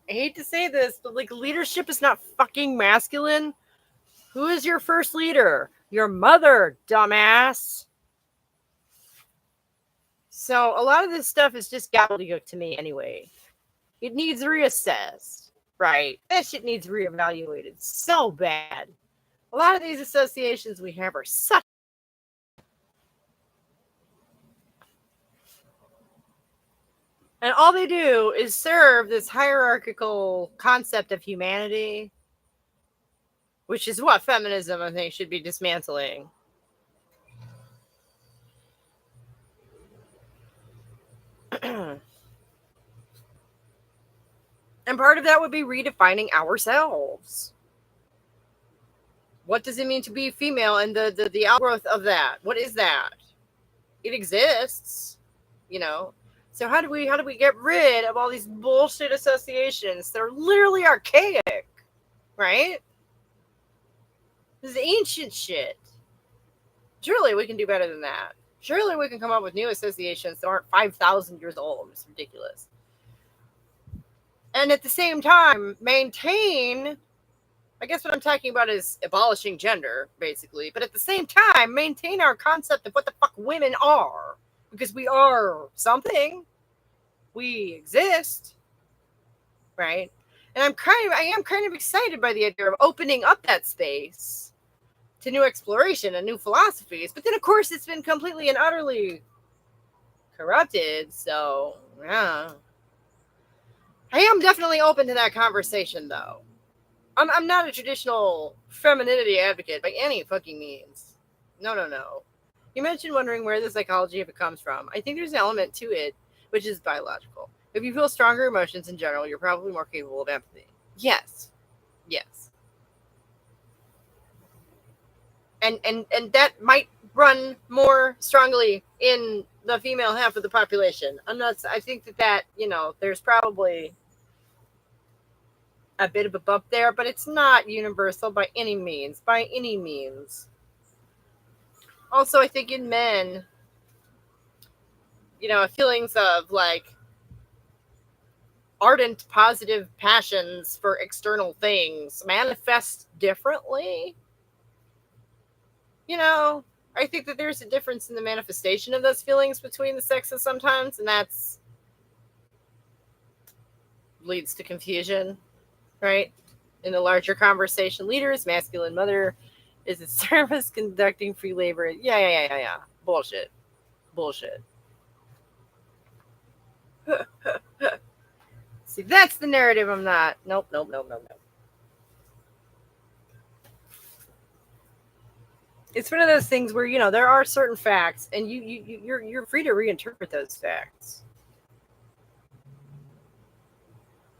A: hate to say this, but like, leadership is not fucking masculine. Who is your first leader? Your mother, dumbass. So a lot of this stuff is just gobbledygook to me anyway. It needs reassessed, right? That shit needs reevaluated so bad. A lot of these associations we have are such. And all they do is serve this hierarchical concept of humanity, which is what feminism, I think, should be dismantling. And part of that would be redefining ourselves. What does it mean to be female and the outgrowth of that? What is that? It exists, So how do we get rid of all these bullshit associations that are literally archaic, right? This is ancient shit. Surely we can do better than that. Surely we can come up with new associations that aren't 5,000 years old. It's ridiculous. And at the same time, maintain, I guess what I'm talking about is abolishing gender, basically. But at the same time, maintain our concept of what the fuck women are. Because we are something. We exist. Right? And I am kind of excited by the idea of opening up that space to new exploration and new philosophies. But then, of course, it's been completely and utterly corrupted. So, yeah. I am definitely open to that conversation, though. I'm not a traditional femininity advocate by any fucking means. No. You mentioned wondering where the psychology of it comes from. I think there's an element to it, which is biological. If you feel stronger emotions in general, you're probably more capable of empathy. Yes. And that might run more strongly in the female half of the population. I think that, there's probably a bit of a bump there, but it's not universal by any means. Also, I think in men, feelings of like ardent positive passions for external things manifest differently. I think that there's a difference in the manifestation of those feelings between the sexes sometimes, and that's leads to confusion, right? In the larger conversation, leaders, masculine, mother is its service conducting free labor. Yeah. Bullshit. Bullshit. See, that's the narrative I'm not. Nope. It's one of those things where, there are certain facts, and you're free to reinterpret those facts.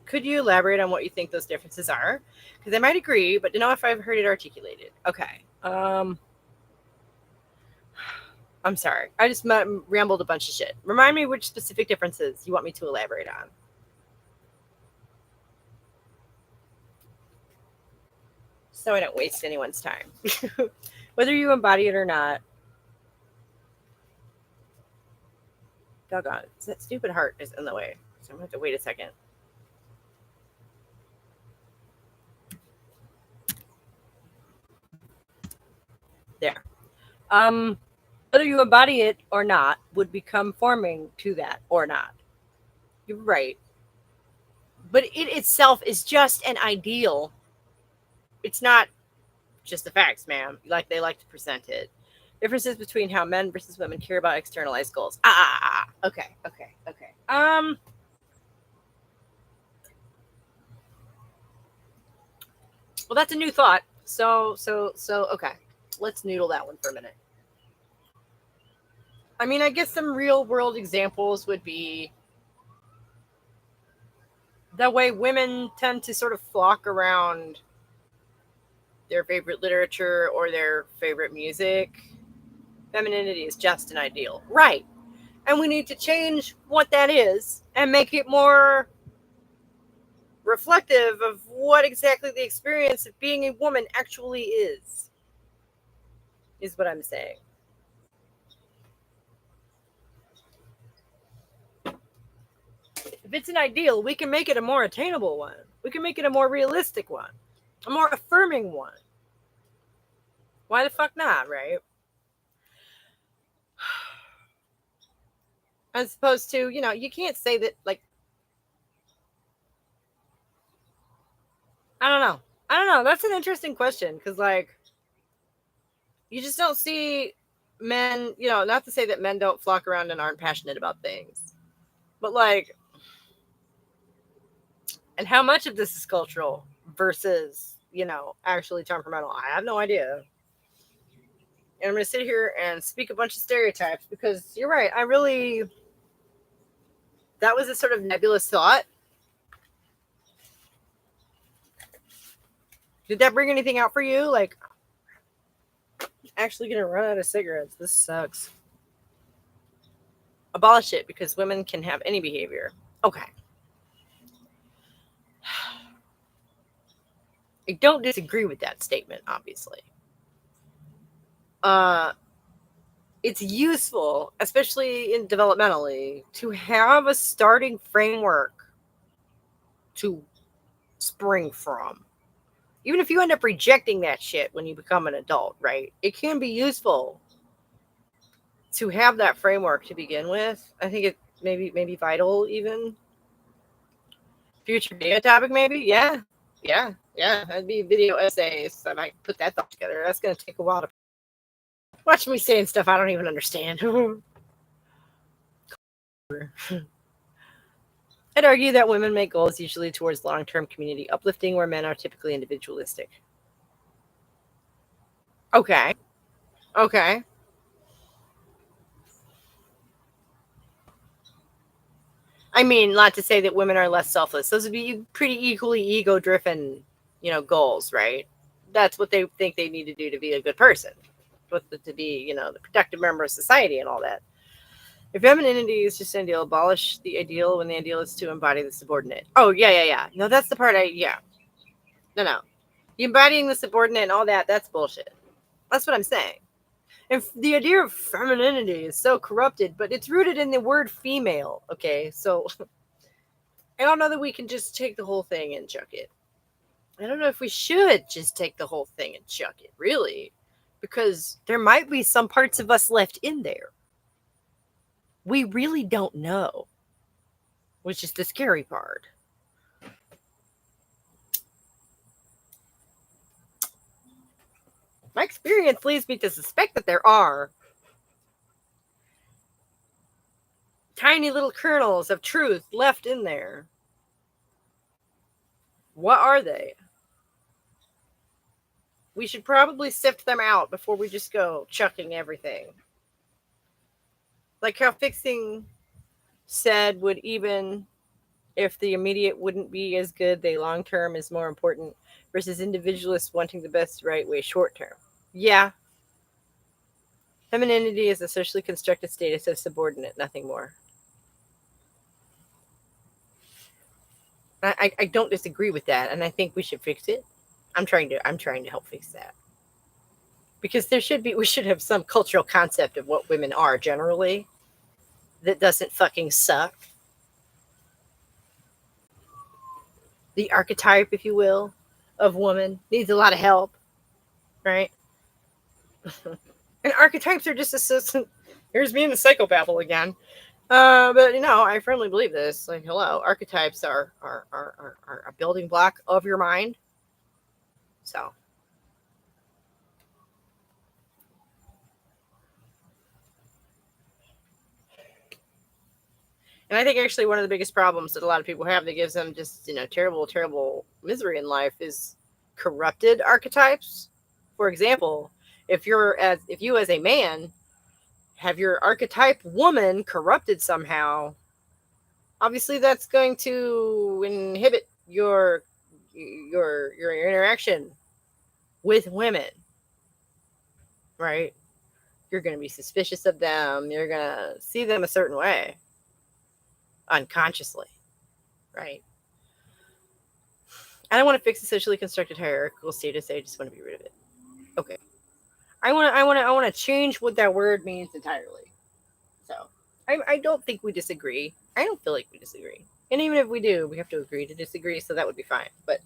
A: Could you elaborate on what you think those differences are? Because I might agree, but don't know if I've heard it articulated. Okay. I'm sorry. I just rambled a bunch of shit. Remind me which specific differences you want me to elaborate on. So I don't waste anyone's time. Whether you embody it or not. Doggone. That stupid heart is in the way. So I'm going to have to wait a second. There. Whether you embody it or not would become forming to that or not. You're right. But it itself is just an ideal. It's not just the facts, ma'am, like they like to present it. Differences between how men versus women care about externalized goals. Okay. Well, that's a new thought. So okay. Let's noodle that one for a minute. I mean, I guess some real world examples would be the way women tend to sort of flock around their favorite literature or their favorite music. Femininity is just an ideal. Right. And we need to change what that is and make it more reflective of what exactly the experience of being a woman actually is what I'm saying. If it's an ideal, we can make it a more attainable one. We can make it a more realistic one, a more affirming one. Why the fuck not, right? As opposed to, you can't say that, like, I don't know. That's an interesting question because, like, you just don't see men, not to say that men don't flock around and aren't passionate about things, but, like, and how much of this is cultural versus, actually temperamental? I have no idea. And I'm going to sit here and speak a bunch of stereotypes because you're right. That was a sort of nebulous thought. Did that bring anything out for you? Like, actually going to run out of cigarettes. This sucks. Abolish it because women can have any behavior. Okay. I don't disagree with that statement, obviously. It's useful, especially in developmentally, to have a starting framework to spring from. Even if you end up rejecting that shit when you become an adult, right? It can be useful to have that framework to begin with. I think it maybe vital even. Future video topic, maybe? Yeah. That'd be video essays. I might put that thought together. That's going to take a while to watch me saying stuff I don't even understand. I'd argue that women make goals usually towards long-term community uplifting, where men are typically individualistic. Okay. I mean, not to say that women are less selfless. Those would be pretty equally ego-driven, goals, right? That's what they think they need to do to be a good person, to be, the productive member of society and all that. If femininity is just an ideal, abolish the ideal when the ideal is to embody the subordinate. Oh, yeah. No, that's the part No. The embodying the subordinate and all that, that's bullshit. That's what I'm saying. And the idea of femininity is so corrupted, but it's rooted in the word female, okay? So I don't know that we can just take the whole thing and chuck it. I don't know if we should just take the whole thing and chuck it, really, because there might be some parts of us left in there. We really don't know, which is the scary part. My experience leads me to suspect that there are. tiny little kernels of truth left in there. What are they? We should probably sift them out before we just go chucking everything. Like how fixing said would, even if the immediate wouldn't be as good, the long term is more important versus individualists wanting the best right way short term. Yeah. Femininity is a socially constructed status of subordinate, nothing more. I don't disagree with that, and I think we should fix it. I'm trying to help fix that. Because we should have some cultural concept of what women are generally that doesn't fucking suck. The archetype, if you will, of woman needs a lot of help, right? And archetypes are just assistant. Here's me in the psychobabble again. But I firmly believe this. Like, hello, archetypes are a building block of your mind. So, and I think actually one of the biggest problems that a lot of people have that gives them just terrible, terrible misery in life is corrupted archetypes. For example, if you as a man have your archetype woman corrupted somehow, obviously that's going to inhibit your interaction with women, right? You're going to be suspicious of them. You're going to see them a certain way unconsciously, right? I don't want to fix the socially constructed hierarchical status. I just want to be rid of it. Okay. I want to change what that word means entirely. So I don't think we disagree. I don't feel like we disagree. And even if we do, we have to agree to disagree, so that would be fine. But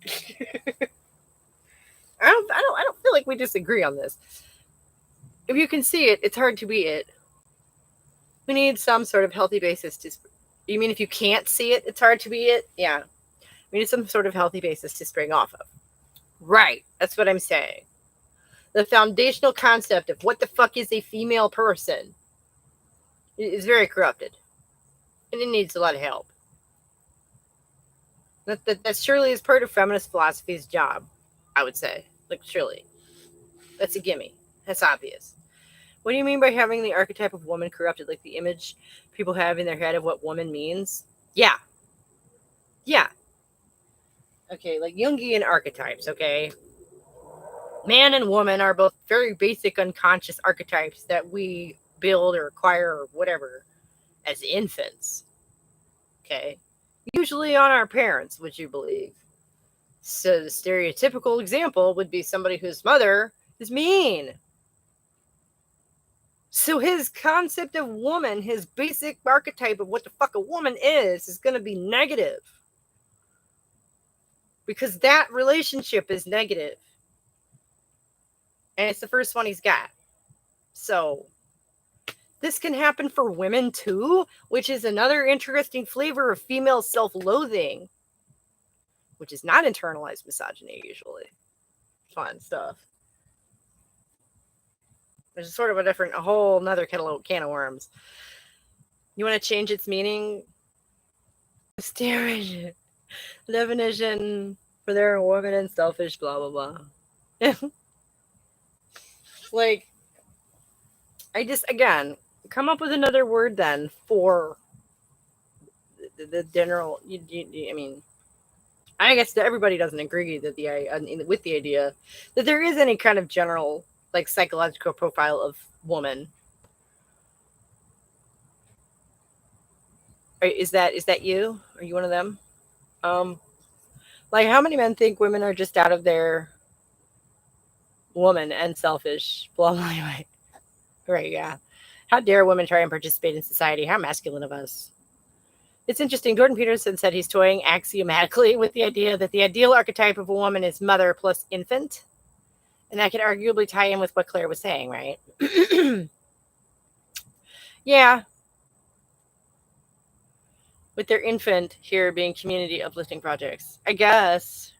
A: I don't feel like we disagree on this. If you can see it, it's hard to be it. We need some sort of healthy basis to. You mean if you can't see it, it's hard to be it? Yeah. We need some sort of healthy basis to spring off of. Right. That's what I'm saying. The foundational concept of what the fuck is a female person is very corrupted. And it needs a lot of help. That surely is part of feminist philosophy's job, I would say. Like, surely. That's a gimme. That's obvious. What do you mean by having the archetype of woman corrupted? Like the image people have in their head of what woman means? Yeah. Yeah. Okay, like Jungian archetypes, okay? Man and woman are both very basic unconscious archetypes that we build or acquire or whatever as infants. Okay? Usually on our parents, would you believe? So the stereotypical example would be somebody whose mother is mean. So his concept of woman, his basic archetype of what the fuck a woman is going to be negative. Because that relationship is negative. And it's the first one he's got. So this can happen for women too, which is another interesting flavor of female self-loathing, which is not internalized misogyny usually. Fun stuff. There's sort of a whole nother can of worms. You want to change its meaning? Steerage. Definition for their woman and selfish, blah, blah, blah. Like, I just, again, come up with another word then for the general, I mean, I guess that everybody doesn't agree that with the idea that there is any kind of general, like, psychological profile of woman. Is that you? Are you one of them? Like, how many men think women are just out of their woman and selfish? Blah, blah, blah. Right, yeah. How dare women try and participate in society? How masculine of us. It's interesting. Jordan Peterson said he's toying axiomatically with the idea that the ideal archetype of a woman is mother plus infant. And that could arguably tie in with what Claire was saying, right? Yeah. With their infant here being community uplifting projects. I guess.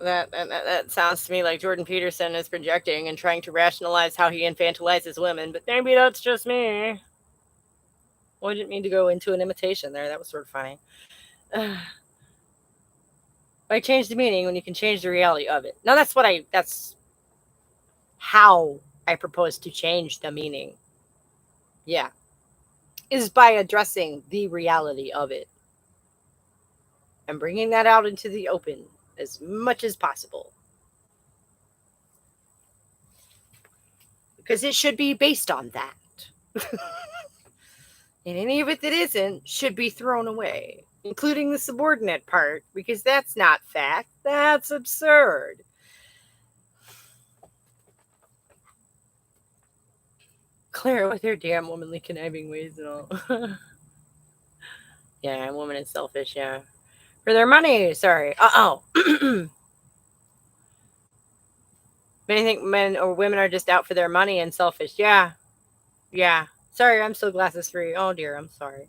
A: That sounds to me like Jordan Peterson is projecting and trying to rationalize how he infantilizes women, but maybe that's just me. Well, I didn't mean to go into an imitation there. That was sort of funny. Why change the meaning when you can change the reality of it? No, that's how I propose to change the meaning. Yeah. Is by addressing the reality of it and bringing that out into the open as much as possible. Because it should be based on that. And any of it that isn't should be thrown away, including the subordinate part, because that's not fact. That's absurd. Claire with her damn womanly conniving ways and all. Yeah, woman is selfish, yeah. For their money, sorry. Many think men or women are just out for their money and selfish. Yeah. Yeah. Sorry, I'm still glasses free. Oh dear, I'm sorry.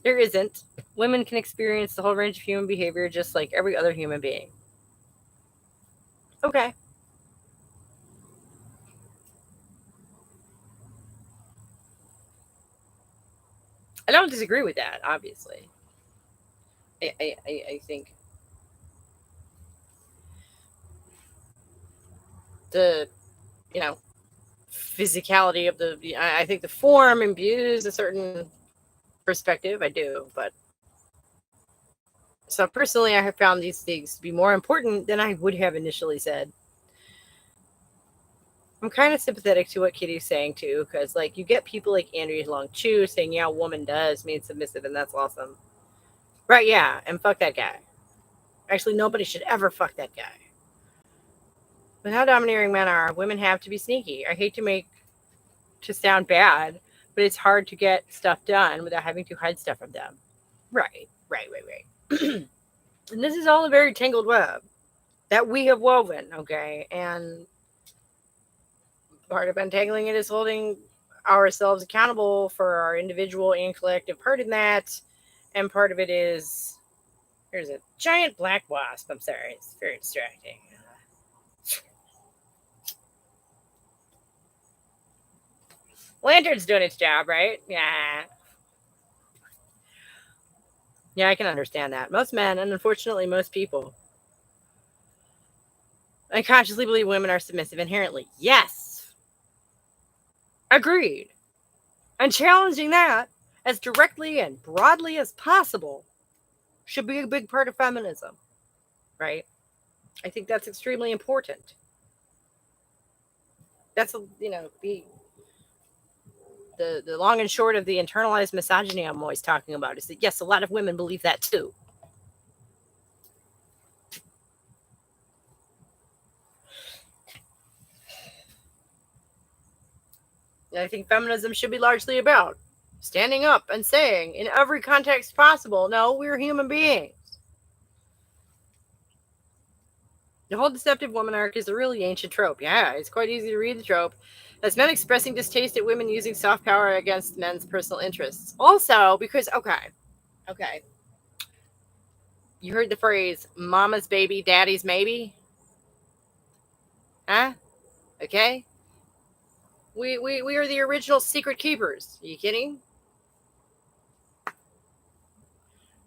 A: There isn't. Women can experience the whole range of human behavior just like every other human being. Okay. I don't disagree with that, obviously. I think the, you know, physicality of I think the form imbues a certain perspective. I do. But so personally, I have found these things to be more important than I would have initially said. I'm kind of sympathetic to what Kitty's saying too, because like you get people like Andrew Long Chu saying, "Yeah, woman does mean submissive," and that's awesome, right? Yeah, and fuck that guy. Actually, nobody should ever fuck that guy. But how domineering men are, women have to be sneaky. I hate to sound bad, but it's hard to get stuff done without having to hide stuff from them. Right. And this is all a very tangled web that we have woven, okay? And part of untangling it is holding ourselves accountable for our individual and collective part in that. And part of it is there's a giant black wasp. I'm sorry, it's very distracting. Lantern's doing its job, right? Yeah. Yeah, I can understand that. Most men, and unfortunately most people, unconsciously believe women are submissive inherently. Yes. Agreed. And challenging that as directly and broadly as possible should be a big part of feminism, right? I think that's extremely important. That's the long and short of the internalized misogyny I'm always talking about is that yes, a lot of women believe that too. And I think feminism should be largely about standing up and saying in every context possible, no, we're human beings. The whole deceptive woman arc is a really ancient trope. Yeah, it's quite easy to read the trope. As men expressing distaste at women using soft power against men's personal interests. Also, because, okay. You heard the phrase, mama's baby, daddy's maybe? Huh? Okay? We are the original secret keepers. Are you kidding?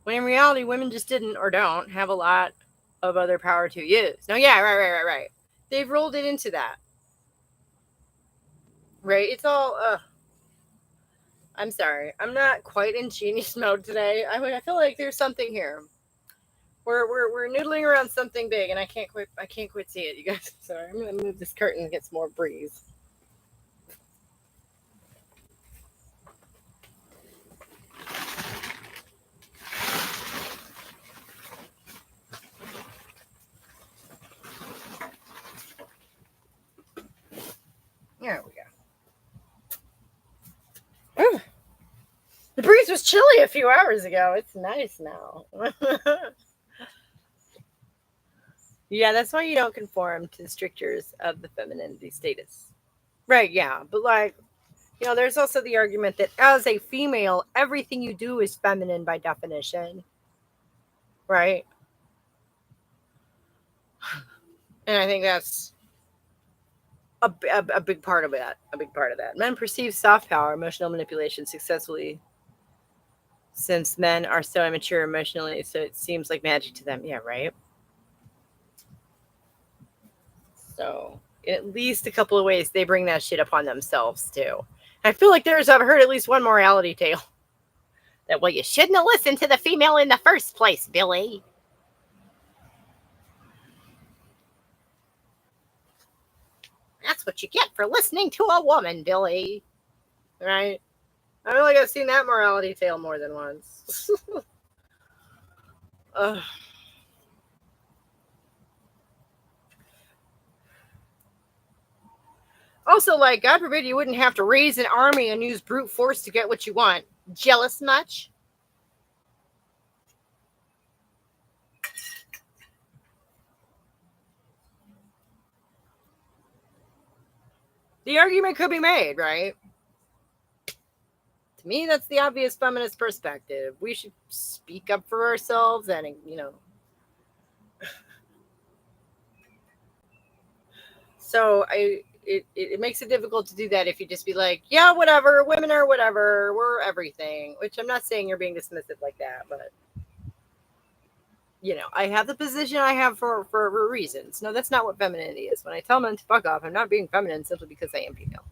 A: When in reality, women just didn't or don't have a lot of other power to use. No, yeah, right. They've rolled it into that. Right? It's all, I'm sorry. I'm not quite in genius mode today. I feel like there's something here. We're noodling around something big, and I can't quite see it, you guys. Sorry, I'm gonna move this curtain and get some more breeze. There we go. Ooh. The breeze was chilly a few hours ago. It's nice now. Yeah, that's why you don't conform to the strictures of the femininity status. Right, yeah. But like, there's also the argument that as a female, everything you do is feminine by definition. Right? And I think that's a big part of that. A big part of that. Men perceive soft power, emotional manipulation successfully since men are so immature emotionally, so it seems like magic to them. Yeah, right? So, in at least a couple of ways, they bring that shit upon themselves, too. I feel like I've heard at least one morality tale. That, well, you shouldn't have listened to the female in the first place, Billy. That's what you get for listening to a woman, Billy. Right? I feel like I've seen that morality tale more than once. Also, like, God forbid you wouldn't have to raise an army and use brute force to get what you want. Jealous much? The argument could be made, right? To me, that's the obvious feminist perspective. We should speak up for ourselves and, So it makes it difficult to do that if you just be like, yeah, whatever, women are whatever, we're everything. Which I'm not saying you're being dismissive like that, but I have the position I have for reasons. No, that's not what femininity is. When I tell men to fuck off, I'm not being feminine simply because I am female.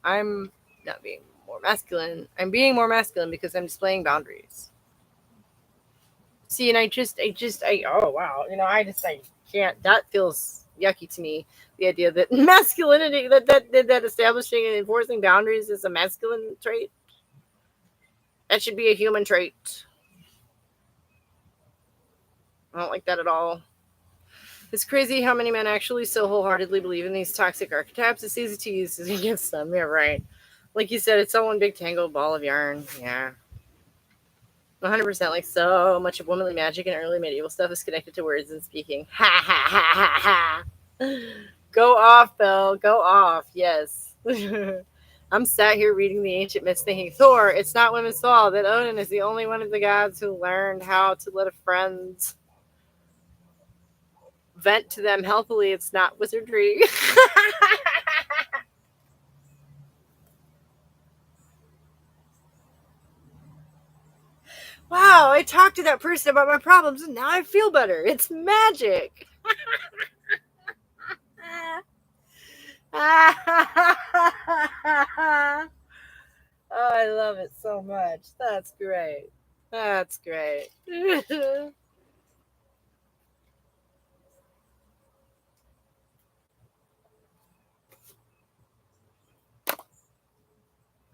A: I'm not being more masculine. I'm being more masculine because I'm displaying boundaries. See, and oh wow, I can't. That feels yucky to me. The idea that masculinity, that establishing and enforcing boundaries is a masculine trait. That should be a human trait. I don't like that at all. It's crazy how many men actually so wholeheartedly believe in these toxic archetypes. It's easy to use against them. Yeah, right. Like you said, it's all one big tangled ball of yarn. Yeah. 100%. Like so much of womanly magic and early medieval stuff is connected to words and speaking. Ha ha ha ha ha. Go off, Belle. Go off. Yes. I'm sat here reading the ancient myths thinking, Thor, it's not women's fault that Odin is the only one of the gods who learned how to let a friend vent to them healthily. It's not wizardry. Wow, I talked to that person about my problems and now I feel better. It's magic. Oh, I love it so much. That's great. That's great.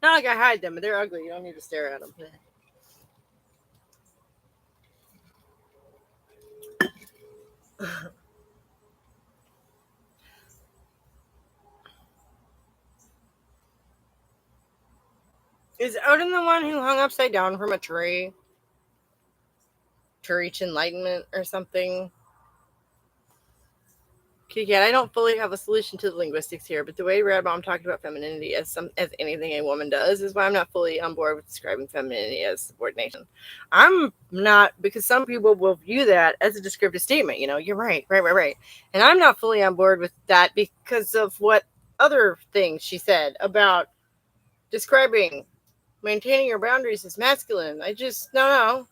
A: Not like I hide them, but they're ugly. You don't need to stare at them. Is Odin the one who hung upside down from a tree to reach enlightenment or something? Again, I don't fully have a solution to the linguistics here, but the way Rad Mom talked about femininity as anything a woman does is why I'm not fully on board with describing femininity as subordination. I'm not, because some people will view that as a descriptive statement. You're right. And I'm not fully on board with that because of what other things she said about describing maintaining your boundaries as masculine. I just, no.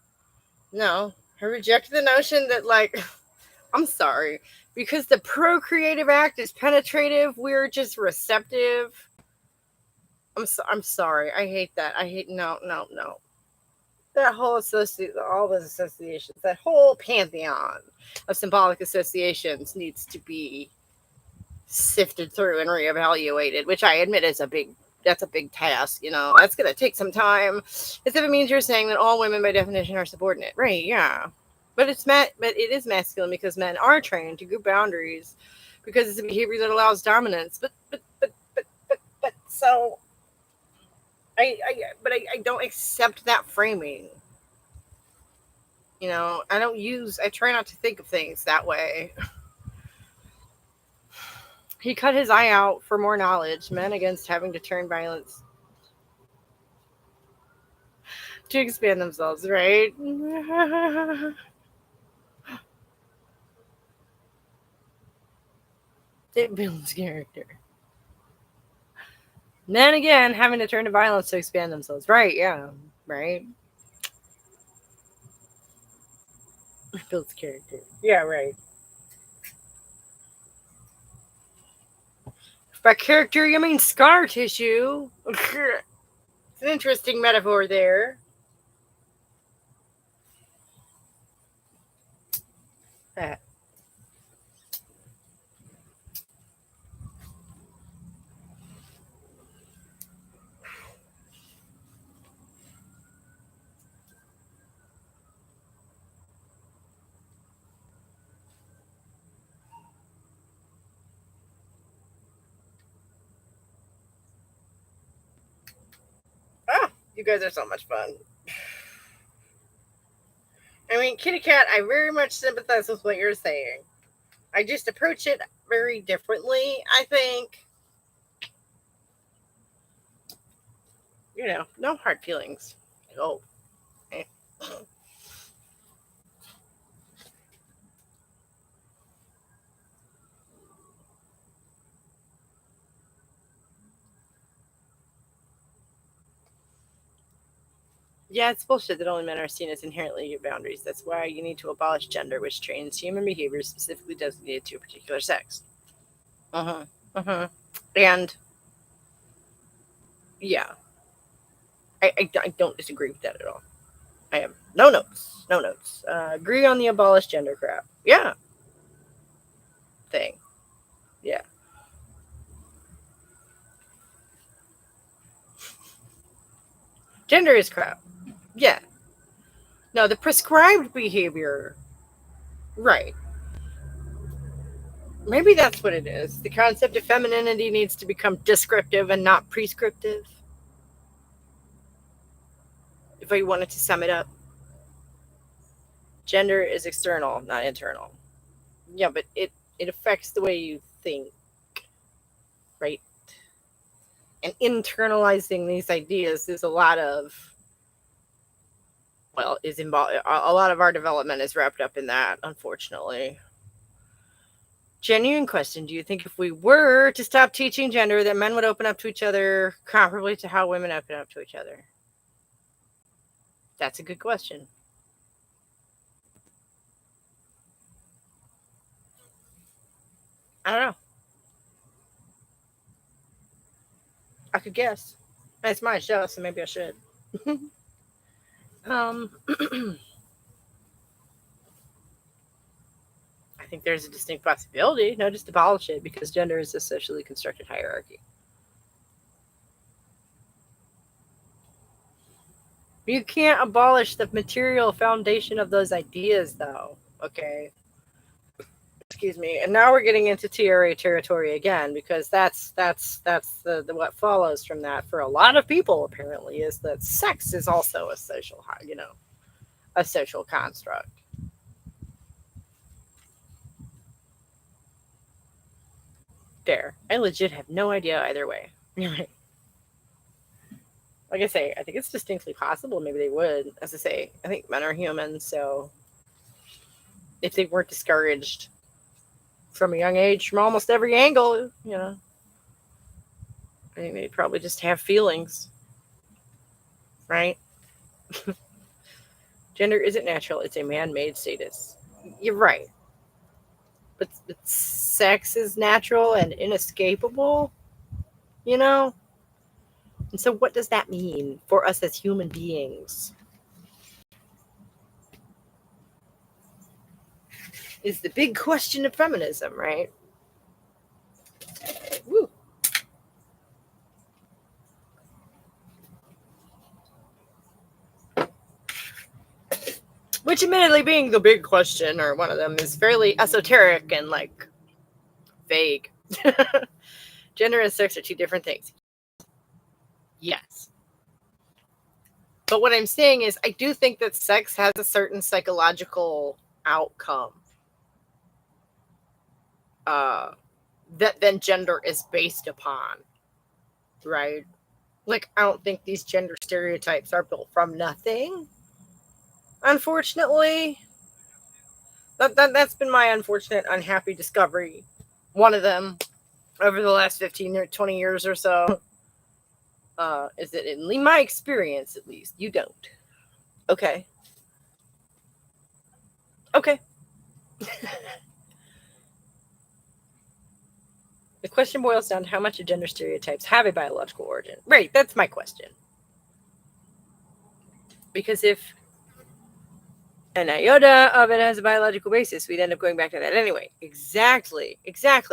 A: I reject the notion that, like, I'm sorry. Because the procreative act is penetrative, we're just receptive. I'm sorry. I hate that. No. That whole all those associations, that whole pantheon of symbolic associations needs to be sifted through and reevaluated, which I admit is that's a big task. That's going to take some time. As if it means you're saying that all women by definition are subordinate. Right, yeah. But it is masculine because men are trained to group boundaries because it's a behavior that allows dominance. But so I don't accept that framing. I try not to think of things that way. He cut his eye out for more knowledge, men against having to turn violence to expand themselves, right? It builds character. Men again having to turn to violence to expand themselves, right? Yeah, right. Builds character. Yeah, right. By character, you mean scar tissue. It's an interesting metaphor there. Ah. You guys are so much fun. I mean, Kitty Cat, I very much sympathize with what you're saying. I just approach it very differently, I think. No hard feelings. Oh. Eh. Yeah, it's bullshit that only men are seen as inherently boundaries. That's why you need to abolish gender, which trains human behavior specifically designated to a particular sex. And yeah, I don't disagree with that at all. I have no notes. No notes. Agree on the abolish gender crap. Yeah. Thing. Yeah. Gender is crap. Yeah. No, the prescribed behavior. Right. Maybe that's what it is. The concept of femininity needs to become descriptive and not prescriptive. If I wanted to sum it up, gender is external, not internal. Yeah, but it affects the way you think, right? And internalizing these ideas is a lot of is involved. A lot of our development is wrapped up in that, unfortunately. Genuine question: do you think if we were to stop teaching gender, that men would open up to each other comparably to how women open up to each other? That's a good question. I don't know. I could guess. It's my show, so maybe I should. I think there's a distinct possibility. No, just abolish it because gender is a socially constructed hierarchy. You can't abolish the material foundation of those ideas, though. Okay. Excuse me. And now we're getting into TRA territory again because that's the what follows from that for a lot of people apparently is that sex is also a social, a social construct. There, I legit have no idea either way. Like I say, I think it's distinctly possible. Maybe they would. As I say, I think men are human, so if they weren't discouraged from a young age from almost every angle, I think they'd probably just have feelings, right? Gender isn't natural; it's a man-made status. You're right, but sex is natural and inescapable, you know. And so, what does that mean for us as human beings? Is the big question of feminism, right? Woo. Which, admittedly, being the big question, or one of them, is fairly esoteric and vague. Gender and sex are two different things. Yes. But what I'm saying is, I do think that sex has a certain psychological outcome that then gender is based upon, right? Like, I don't think these gender stereotypes are built from nothing. Unfortunately, that's been my unfortunate, unhappy discovery. One of them over the last 15 or 20 years or so is that in my experience, at least, you don't. Okay. Okay. The question boils down to how much of gender stereotypes have a biological origin. Right, that's my question. Because if an iota of it has a biological basis, we'd end up going back to that anyway. Exactly.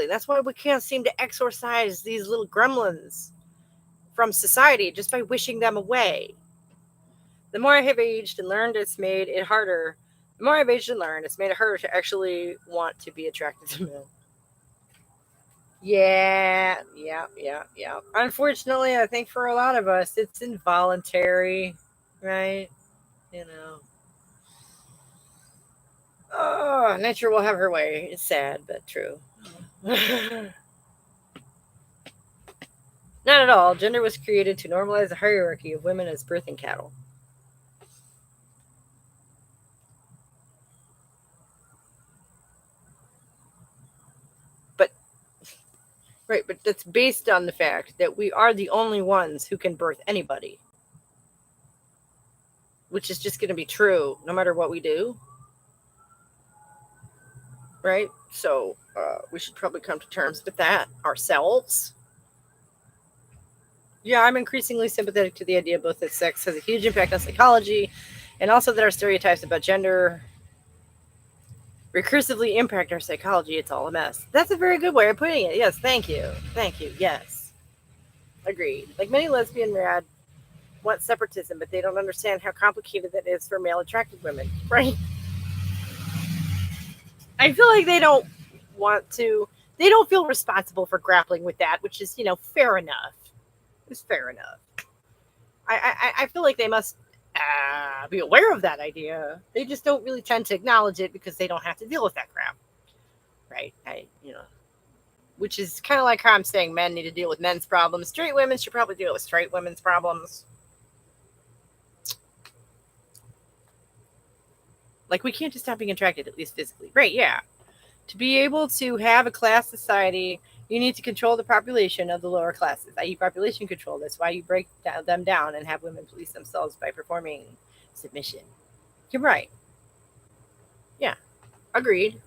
A: That's why we can't seem to exorcise these little gremlins from society just by wishing them away. The more I have aged and learned, it's made it harder. The more I've aged and learned, it's made it harder to actually want to be attracted to men. Yeah. Unfortunately, I think for a lot of us, it's involuntary, right? You know. Oh, nature will have her way. It's sad, but true. Not at all. Gender was created to normalize the hierarchy of women as birthing cattle. But right, but that's based on the fact that we are the only ones who can birth anybody, which is just going to be true no matter what we do, right? So we should probably come to terms with that ourselves. Yeah, I'm increasingly sympathetic to the idea both that sex has a huge impact on psychology and also that our stereotypes about gender recursively impact our psychology. It's all a mess. That's a very good way of putting it. Yes, thank you. Yes. Agreed. Like many lesbian rad want separatism, but they don't understand how complicated that is for male attracted women, right? I feel like they don't want to, they don't feel responsible for grappling with that, which is, fair enough. It's fair enough. I feel like they must be aware of that idea. They just don't really tend to acknowledge it because they don't have to deal with that crap, right? Which is kind of like how I'm saying men need to deal with men's problems. Straight women should probably deal with straight women's problems. Like, we can't just stop being attracted, at least physically. Right, yeah. To be able to have a class society, you need to control the population of the lower classes, i.e. population control. That's why you break them down and have women police themselves by performing submission. You're right. Yeah, agreed.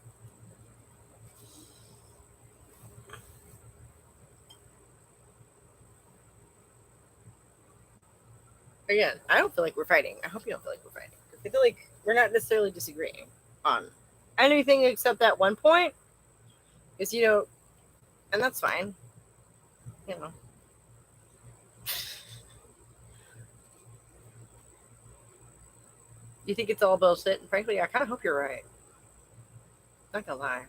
A: Again, I don't feel like we're fighting. I hope you don't feel like we're fighting. I feel like we're not necessarily disagreeing on anything except that one point. Is, and that's fine. You know. You think it's all bullshit, and frankly, I kind of hope you're right. Not gonna lie.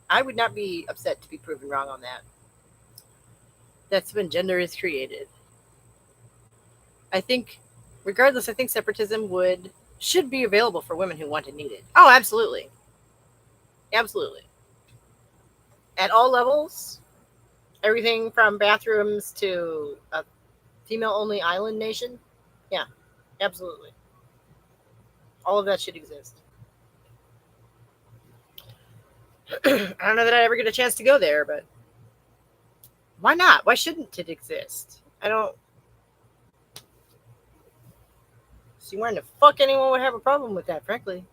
A: I would not be upset to be proven wrong on that. That's when gender is created. I think, regardless, I think separatism should be available for women who want and need it. Oh, absolutely. Absolutely. At all levels, everything from bathrooms to a female only island nation. Yeah, absolutely. All of that should exist. I don't know that I ever get a chance to go there, but why not? Why shouldn't it exist? I don't see why the fuck anyone would have a problem with that, frankly.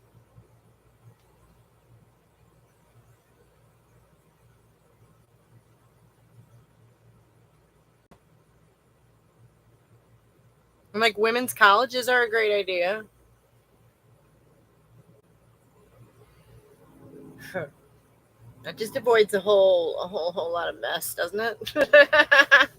A: And like women's colleges are a great idea. That just avoids a whole lot of mess, doesn't it?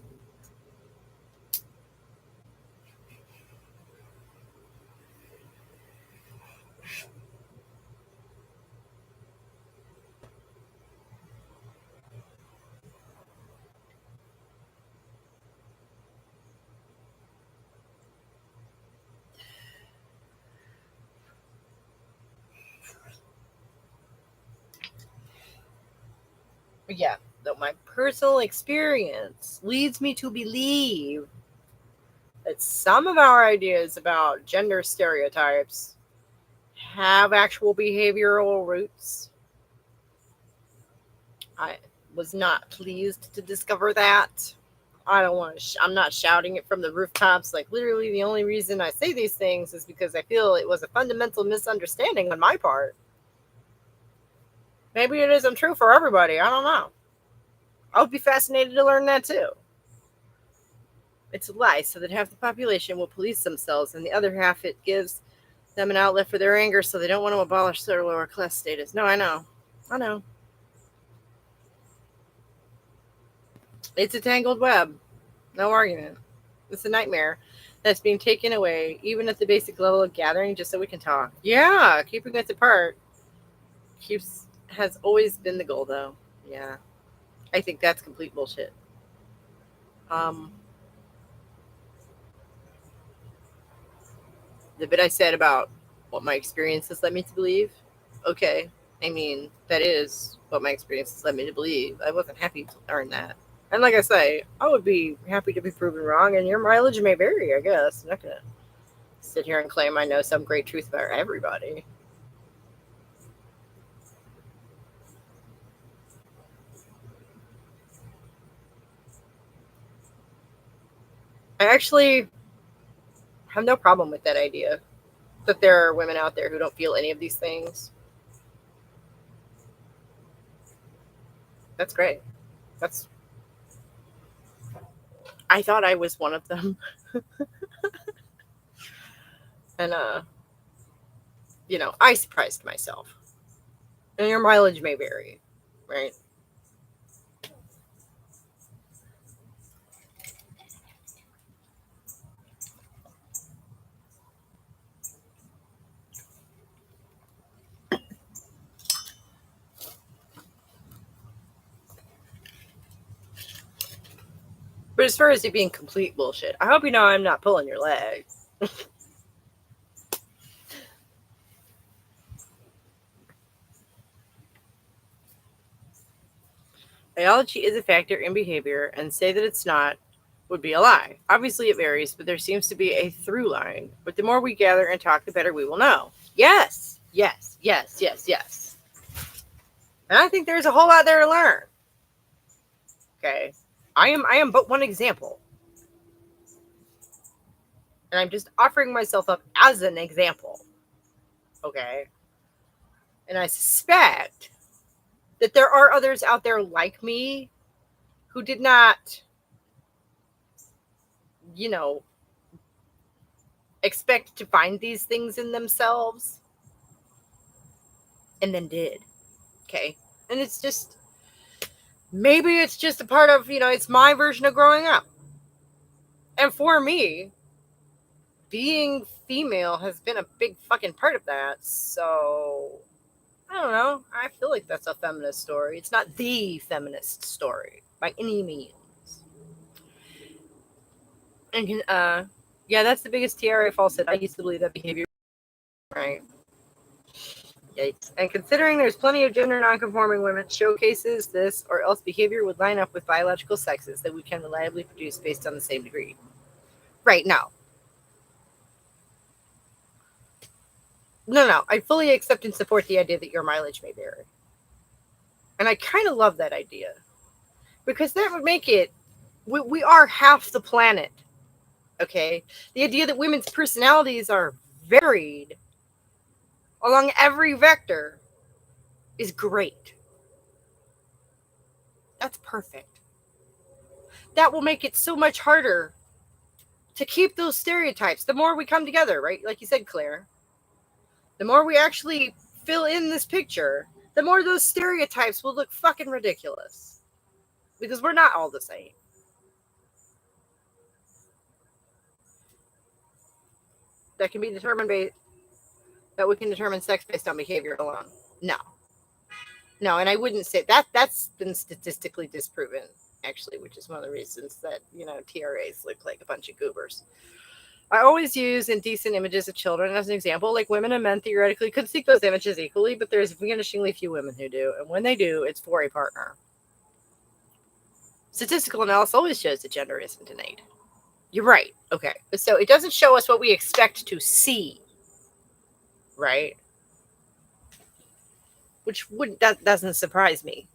A: Yeah, though my personal experience leads me to believe that some of our ideas about gender stereotypes have actual behavioral roots. I was not pleased to discover that. I don't want to. I'm not shouting it from the rooftops. Like, literally, the only reason I say these things is because I feel it was a fundamental misunderstanding on my part. Maybe it isn't true for everybody. I don't know. I would be fascinated to learn that too. It's a lie, so that half the population will police themselves, and the other half it gives them an outlet for their anger, so they don't want to abolish their lower class status. No, I know. I know. It's a tangled web. No argument. It's a nightmare that's being taken away, even at the basic level of gathering, just so we can talk. Yeah, keeping us apart keeps has always been the goal, though. Yeah, I think that's complete bullshit. Um, the bit I said about what my experiences led me to believe. Okay, I mean that is what my experiences led me to believe. I wasn't happy to learn that, and like I say, I would be happy to be proven wrong. And your mileage may vary, I guess. I'm not gonna sit here and claim I know some great truth about everybody. I actually have no problem with that idea that there are women out there who don't feel any of these things. That's great. That's I thought I was one of them, and I surprised myself. And your mileage may vary, right? But as far as it being complete bullshit, I hope you know I'm not pulling your leg. Biology is a factor in behavior, and say that it's not would be a lie. Obviously, it varies, but there seems to be a through line. But the more we gather and talk, the better we will know. Yes, yes, yes, yes, yes. And I think there's a whole lot there to learn. Okay, I am but one example, and I'm just offering myself up as an example. Okay, and I suspect that there are others out there like me who did not, you know, expect to find these things in themselves and then did. Okay. And it's just, maybe it's just a part of, it's my version of growing up. And for me, being female has been a big fucking part of that. So, I don't know. I feel like that's a feminist story. It's not the feminist story by any means. And, yeah, that's the biggest TRA falsehood. I used to believe that behavior, right? Yikes. And considering there's plenty of gender nonconforming women, showcases this or else behavior would line up with biological sexes that we can reliably produce based on the same degree. Right, no. No. I fully accept and support the idea that your mileage may vary. And I kind of love that idea. Because that would make it, we are half the planet. Okay? The idea that women's personalities are varied along every vector is great. That's perfect. That will make it so much harder to keep those stereotypes. The more we come together, right? Like you said, Claire, the more we actually fill in this picture, the more those stereotypes will look fucking ridiculous. Because we're not all the same. That can be determined that we can determine sex based on behavior alone. No. No, and I wouldn't say that's been statistically disproven, actually, which is one of the reasons that, TRAs look like a bunch of goobers. I always use indecent images of children as an example. Like, women and men theoretically could seek those images equally, but there's vanishingly few women who do. And when they do, it's for a partner. Statistical analysis always shows that gender isn't innate. You're right. Okay. So it doesn't show us what we expect to see, right? That doesn't surprise me.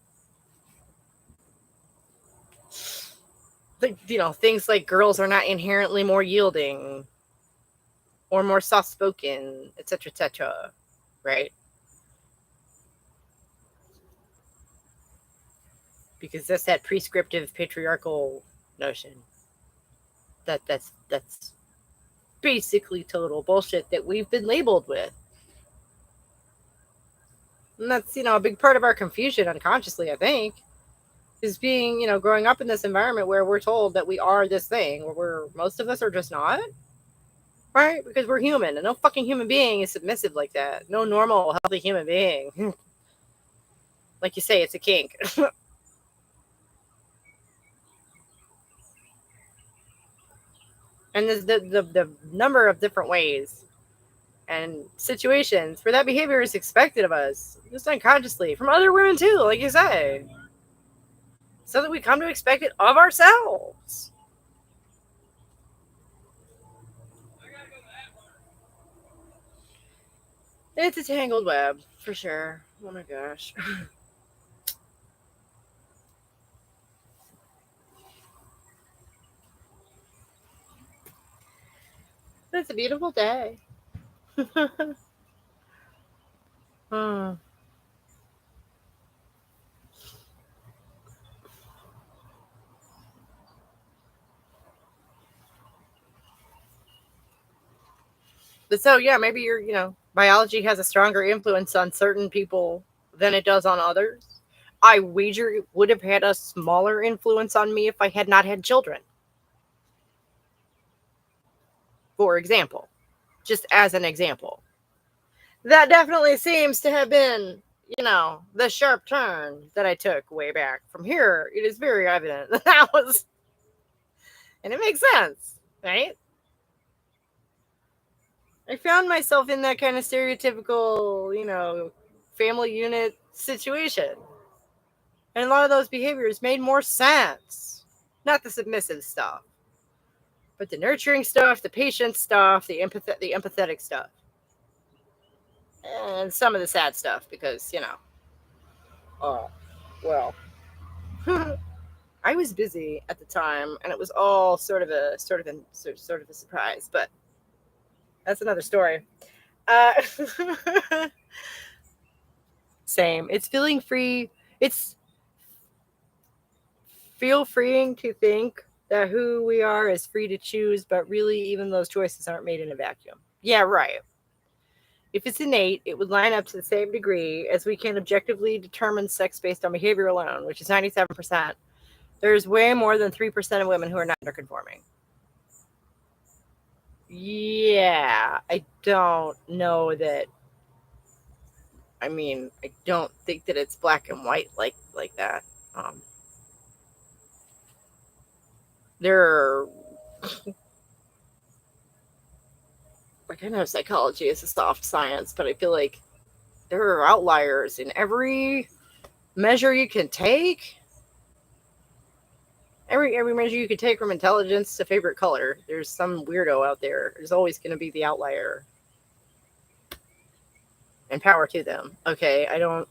A: Things like girls are not inherently more yielding or more soft-spoken, etc., right? because that's that prescriptive patriarchal notion. That's basically total bullshit that we've been labeled with. And that's, a big part of our confusion unconsciously, I think, is being, growing up in this environment where we're told that we are this thing, where most of us are just not. Right? Because we're human, and no fucking human being is submissive like that. No normal, healthy human being. Like you say, it's a kink. And there's the number of different ways and situations where that behavior is expected of us, just unconsciously, from other women too, like you say. So that we come to expect it of ourselves. It's a tangled web, for sure. Oh my gosh. It's a beautiful day. Hmm. But so, yeah, maybe biology has a stronger influence on certain people than it does on others. I wager it would have had a smaller influence on me if I had not had children. For example, just as an example. That definitely seems to have been, the sharp turn that I took way back. From here, it is very evident that was, and it makes sense, right? I found myself in that kind of stereotypical, family unit situation. And a lot of those behaviors made more sense. Not the submissive stuff, but the nurturing stuff, the patient stuff, the empathetic stuff. And some of the sad stuff because, well, I was busy at the time and it was all sort of a surprise, but that's another story. Uh, Same. It's feeling free. It's feel freeing to think that who we are is free to choose, but really, even those choices aren't made in a vacuum. Yeah, right. If it's innate, it would line up to the same degree as we can objectively determine sex based on behavior alone, which is 97%. There's way more than 3% of women who are not conforming. Yeah, I don't know that. I mean, I don't think that it's black and white like that. There are, I know psychology is a soft science, but I feel like there are outliers in every measure you can take. Every measure you can take, from intelligence to favorite color, there's some weirdo out there. There's always going to be the outlier. And power to them. Okay, I don't.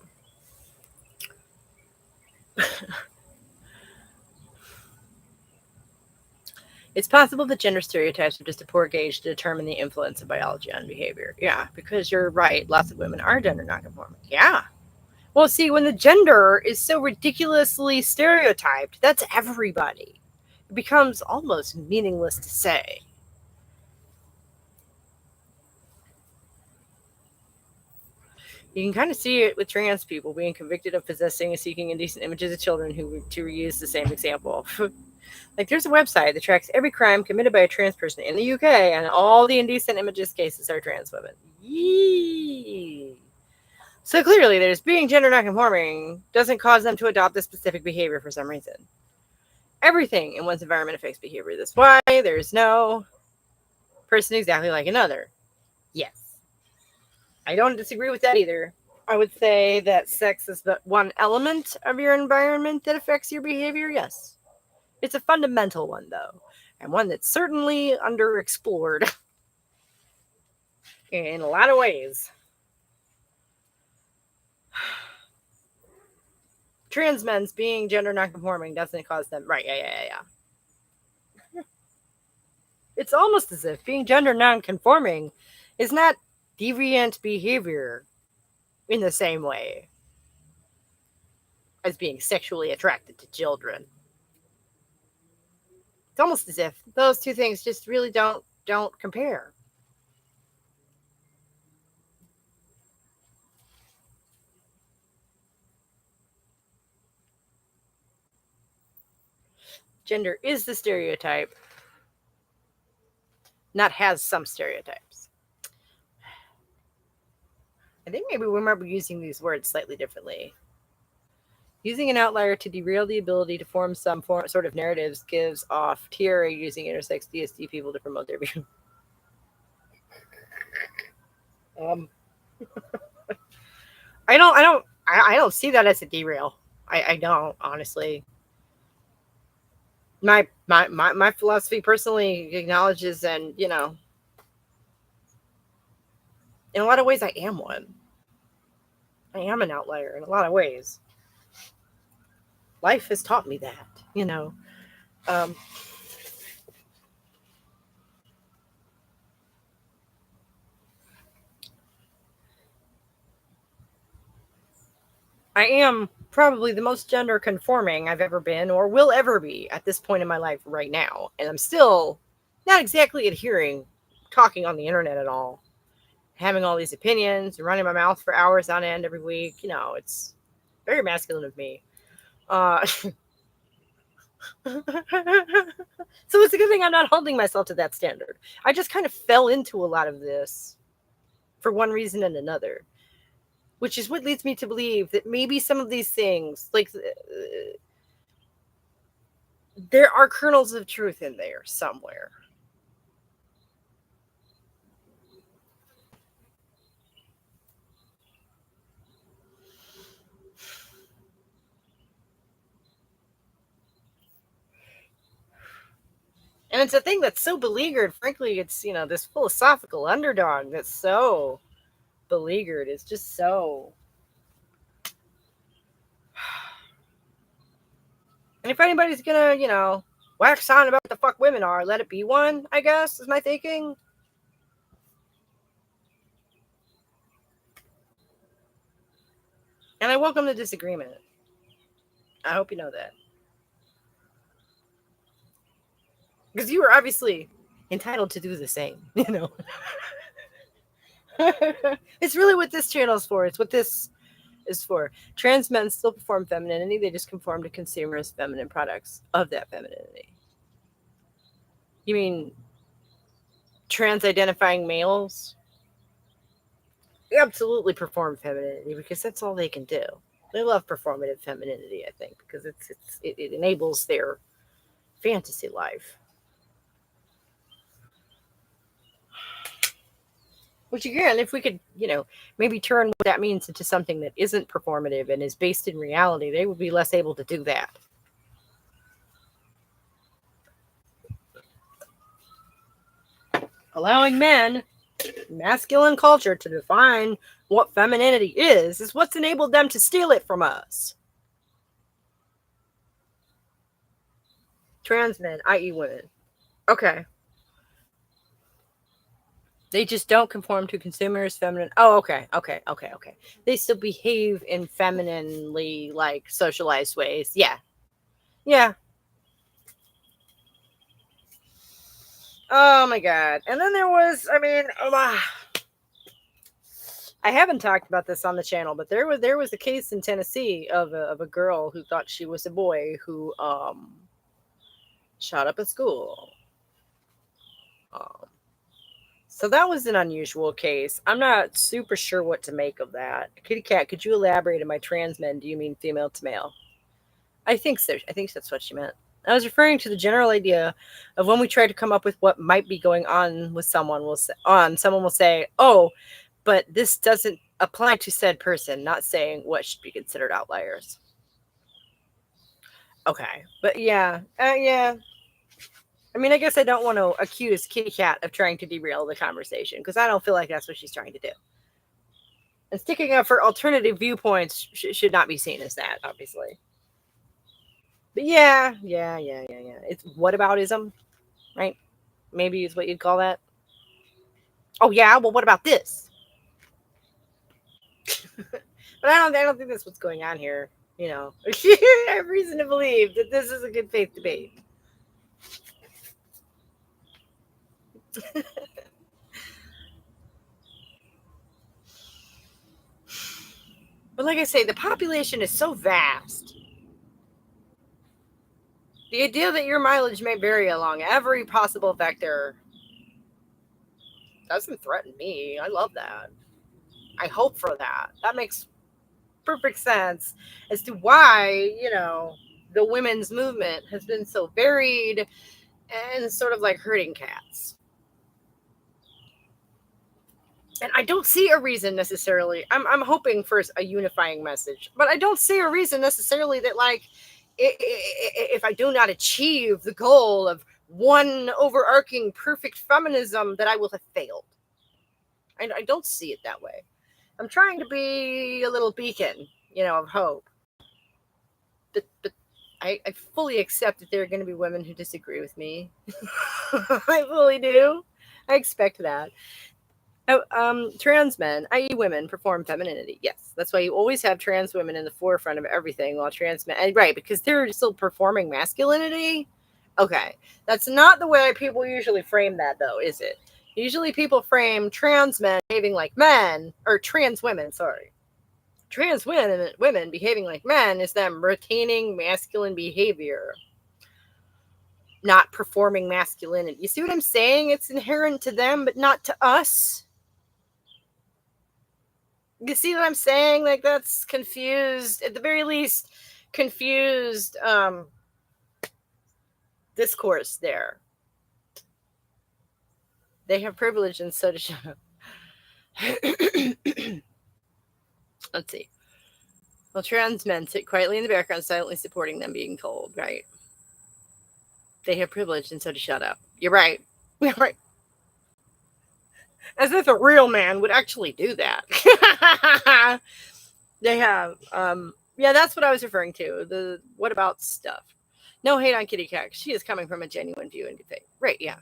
A: It's possible that gender stereotypes are just a poor gauge to determine the influence of biology on behavior. Yeah, because you're right. Lots of women are gender nonconforming. Yeah. Well, see, when the gender is so ridiculously stereotyped, that's everybody. It becomes almost meaningless to say. You can kind of see it with trans people being convicted of possessing and seeking indecent images of children, to reuse the same example. Like, there's a website that tracks every crime committed by a trans person in the UK, and all the indecent images cases are trans women. Yee. So clearly, there's being gender nonconforming doesn't cause them to adopt this specific behavior for some reason. Everything in one's environment affects behavior. That's why there's no person exactly like another. Yes. I don't disagree with that either. I would say that sex is but one element of your environment that affects your behavior. Yes. It's a fundamental one, though, and one that's certainly underexplored in a lot of ways. Trans men's being gender nonconforming doesn't cause them. Right, yeah. It's almost as if being gender nonconforming is not deviant behavior in the same way. as being sexually attracted to children. It's almost as if those two things just really don't compare. Gender is the stereotype, not has some stereotypes. I think maybe we remember using these words slightly differently. Using an outlier to derail the ability to form some sort of narratives gives off TRA using intersex DSD people to promote their view. I don't see that as a derail. I don't, honestly. My philosophy personally acknowledges, and in a lot of ways I am one. I am an outlier in a lot of ways. Life has taught me that. I am probably the most gender conforming I've ever been or will ever be at this point in my life right now. And I'm still not exactly adhering, talking on the internet at all, having all these opinions, running my mouth for hours on end every week. It's very masculine of me. So it's a good thing I'm not holding myself to that standard. I just kind of fell into a lot of this for one reason and another, which is what leads me to believe that maybe some of these things, like, there are kernels of truth in there somewhere. And it's a thing that's so beleaguered. Frankly, it's, this philosophical underdog that's so beleaguered. It's just so. And if anybody's gonna, wax on about what the fuck women are, let it be one, I guess, is my thinking. And I welcome the disagreement. I hope you know that. Because you are obviously entitled to do the same, It's really what this channel is for. It's what this is for. Trans men still perform femininity. They just conform to consumerist feminine products of that femininity. You mean trans-identifying males? They absolutely perform femininity because that's all they can do. They love performative femininity, I think, because it enables their fantasy life. Which again, if we could, maybe turn what that means into something that isn't performative and is based in reality, they would be less able to do that. Allowing men, masculine culture, to define what femininity is what's enabled them to steal it from us. Trans men, i.e. women. Okay. They just don't conform to consumers, feminine. Oh, okay. They still behave in femininely, like, socialized ways. Yeah. Oh my god. And then there was, I haven't talked about this on the channel, but there was a case in Tennessee of a girl who thought she was a boy who shot up a school. So that was an unusual case. I'm not super sure what to make of that. Kitty Cat, could you elaborate? On my trans men, do you mean female to male? I think so. I think that's what she meant. I was referring to the general idea of when we try to come up with what might be going on with someone. Someone will say, "Oh, but this doesn't apply to said person," not saying what should be considered outliers. Okay, but yeah. I guess I don't want to accuse Kitty Cat of trying to derail the conversation because I don't feel like that's what she's trying to do. And sticking up for alternative viewpoints should not be seen as that, obviously. But yeah. It's whataboutism, right? Maybe is what you'd call that. Oh yeah, well, what about this? But I don't think that's what's going on here. I have reason to believe that this is a good faith debate. But like I say, the population is so vast. The idea that your mileage may vary along every possible vector doesn't threaten me. I love that. I hope for that. That makes perfect sense as to why, the women's movement has been so varied and sort of like herding cats. And I don't see a reason necessarily. I'm hoping for a unifying message, but I don't see a reason necessarily that, like, if I do not achieve the goal of one overarching perfect feminism, that I will have failed. I don't see it that way. I'm trying to be a little beacon, of hope. But I fully accept that there are going to be women who disagree with me. I fully do. I expect that. Trans men, i.e. women, perform femininity. Yes, that's why you always have trans women in the forefront of everything, while trans men, right, because they're still performing masculinity. Okay, that's not the way people usually frame that, though, is it? Usually people frame trans men behaving like men, or trans women, sorry. Trans women behaving like men is them retaining masculine behavior, not performing masculinity. You see what I'm saying? It's inherent to them, but not to us. You see what I'm saying? Like, that's confused, at the very least, confused discourse there. They have privilege, and so to shut up. Let's see. Well, trans men sit quietly in the background, silently supporting them being told, right? They have privilege, and so to shut up. You're right. You're right. As if a real man would actually do that. They have, yeah, that's what I was referring to. The what about stuff. No hate on Kitty Cat. She is coming from a genuine view and faith. Right, yeah.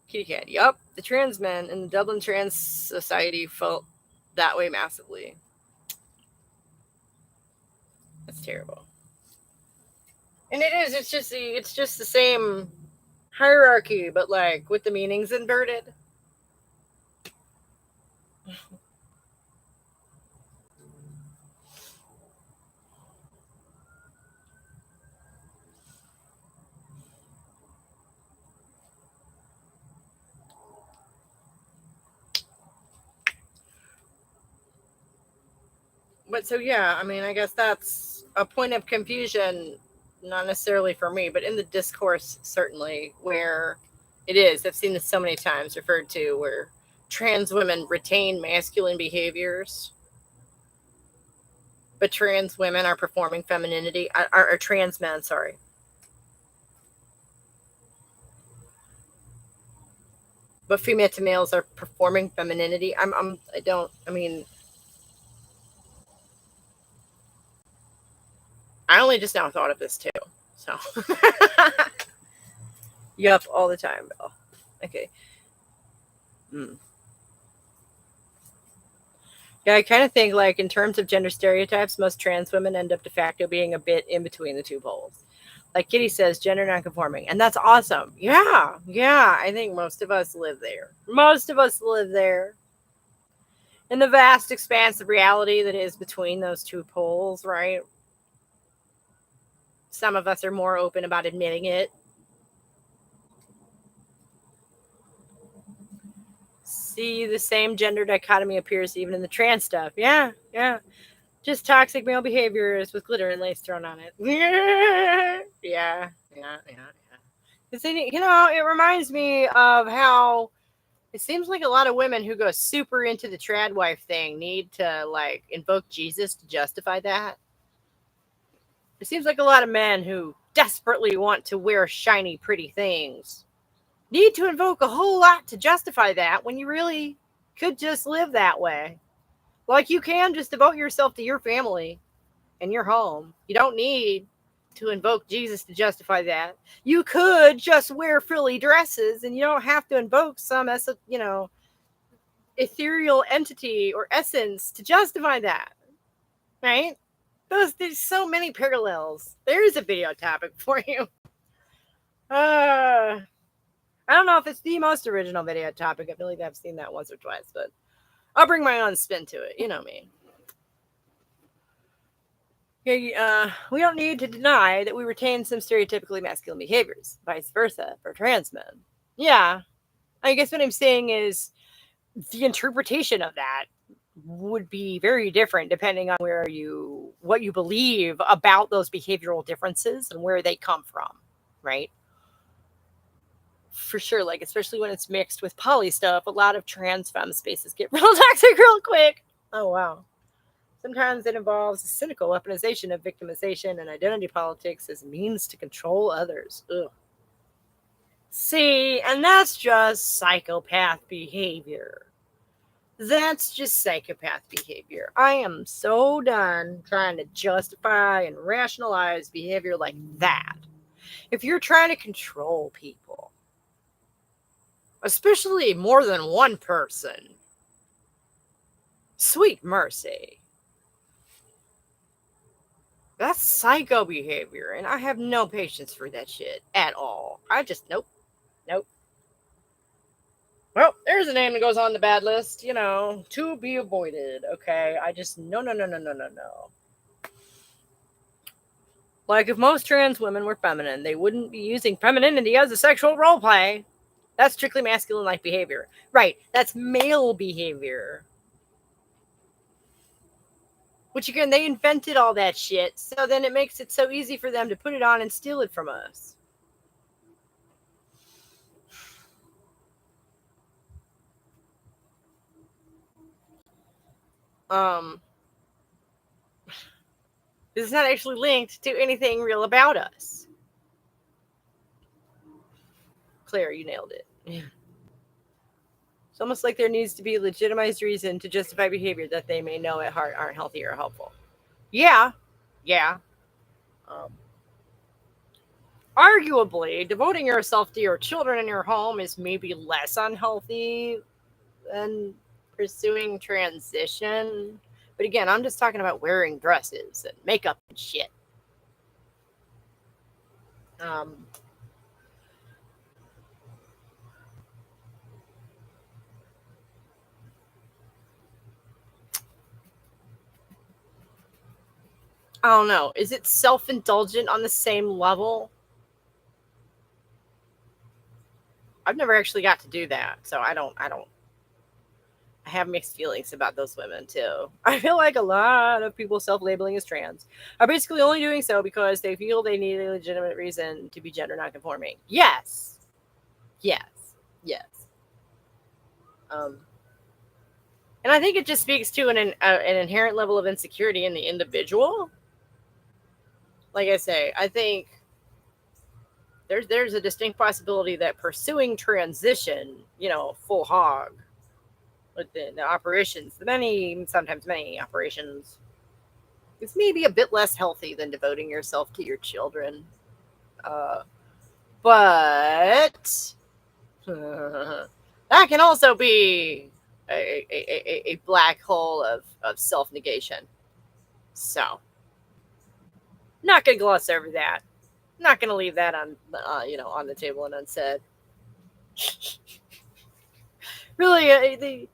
A: Kitty Cat, yup. The trans men in the Dublin Trans Society felt that way massively. That's terrible. And it is, it's just the same hierarchy, but like with the meanings inverted. But so, yeah, I mean, I guess that's a point of confusion, not necessarily for me, but in the discourse, certainly, where it is. I've seen this so many times referred to, where trans women retain masculine behaviors, but trans women are performing femininity, or trans men, sorry. But female to males are performing femininity. I only just now thought of this too. So, yup, all the time, Bill. Okay. Yeah, I kind of think, like, in terms of gender stereotypes, most trans women end up de facto being a bit in between the two poles. Like Kitty says, gender nonconforming. And that's awesome. Yeah, I think most of us live there. Most of us live there. In the vast expanse of reality that is between those two poles, right? Some of us are more open about admitting it. See, the same gender dichotomy appears even in the trans stuff. Yeah. Just toxic male behaviors with glitter and lace thrown on it. Yeah. It reminds me of how it seems like a lot of women who go super into the trad wife thing need to, like, invoke Jesus to justify that. It seems like a lot of men who desperately want to wear shiny, pretty things need to invoke a whole lot to justify that, when you really could just live that way. Like, you can just devote yourself to your family and your home. You don't need to invoke Jesus to justify that. You could just wear frilly dresses, and you don't have to invoke some, ethereal entity or essence to justify that. right? There's so many parallels. There's a video topic for you. I don't know if it's the most original video topic. I feel like I've seen that once or twice, but I'll bring my own spin to it. You know me. We don't need to deny that we retain some stereotypically masculine behaviors, vice versa for trans men. Yeah, I guess what I'm saying is the interpretation of that would be very different depending on what you believe about those behavioral differences and where they come from, right? For sure, like especially when it's mixed with poly stuff, a lot of trans femme spaces get real toxic real quick. Oh wow. Sometimes it involves a cynical weaponization of victimization and identity politics as means to control others. Ugh. See, and that's just psychopath behavior. That's just psychopath behavior. I am so done trying to justify and rationalize behavior like that. If you're trying to control people, especially more than one person, sweet mercy. That's psycho behavior, and I have no patience for that shit at all. I just, nope. Well, there's a name that goes on the bad list, to be avoided, okay? I just, no. Like, if most trans women were feminine, they wouldn't be using femininity as a sexual role play. That's strictly masculine-like behavior. Right, that's male behavior. Which, again, they invented all that shit, so then it makes it so easy for them to put it on and steal it from us. This is not actually linked to anything real about us. Claire, you nailed it. It's almost like there needs to be a legitimized reason to justify behavior that they may know at heart aren't healthy or helpful. Yeah. Arguably, devoting yourself to your children and your home is maybe less unhealthy than pursuing transition. But again, I'm just talking about wearing dresses and makeup and shit. I don't know. Is it self-indulgent on the same level? I've never actually got to do that, so I have mixed feelings about those women too. I feel like a lot of people self-labeling as trans are basically only doing so because they feel they need a legitimate reason to be gender nonconforming. Yes. And I think it just speaks to an inherent level of insecurity in the individual. Like I say, I think there's a distinct possibility that pursuing transition, full hog, with the operations, sometimes many operations, it's maybe a bit less healthy than devoting yourself to your children. But that can also be a black hole of self-negation. So, not going to gloss over that. Not going to leave that on on the table and unsaid. Really,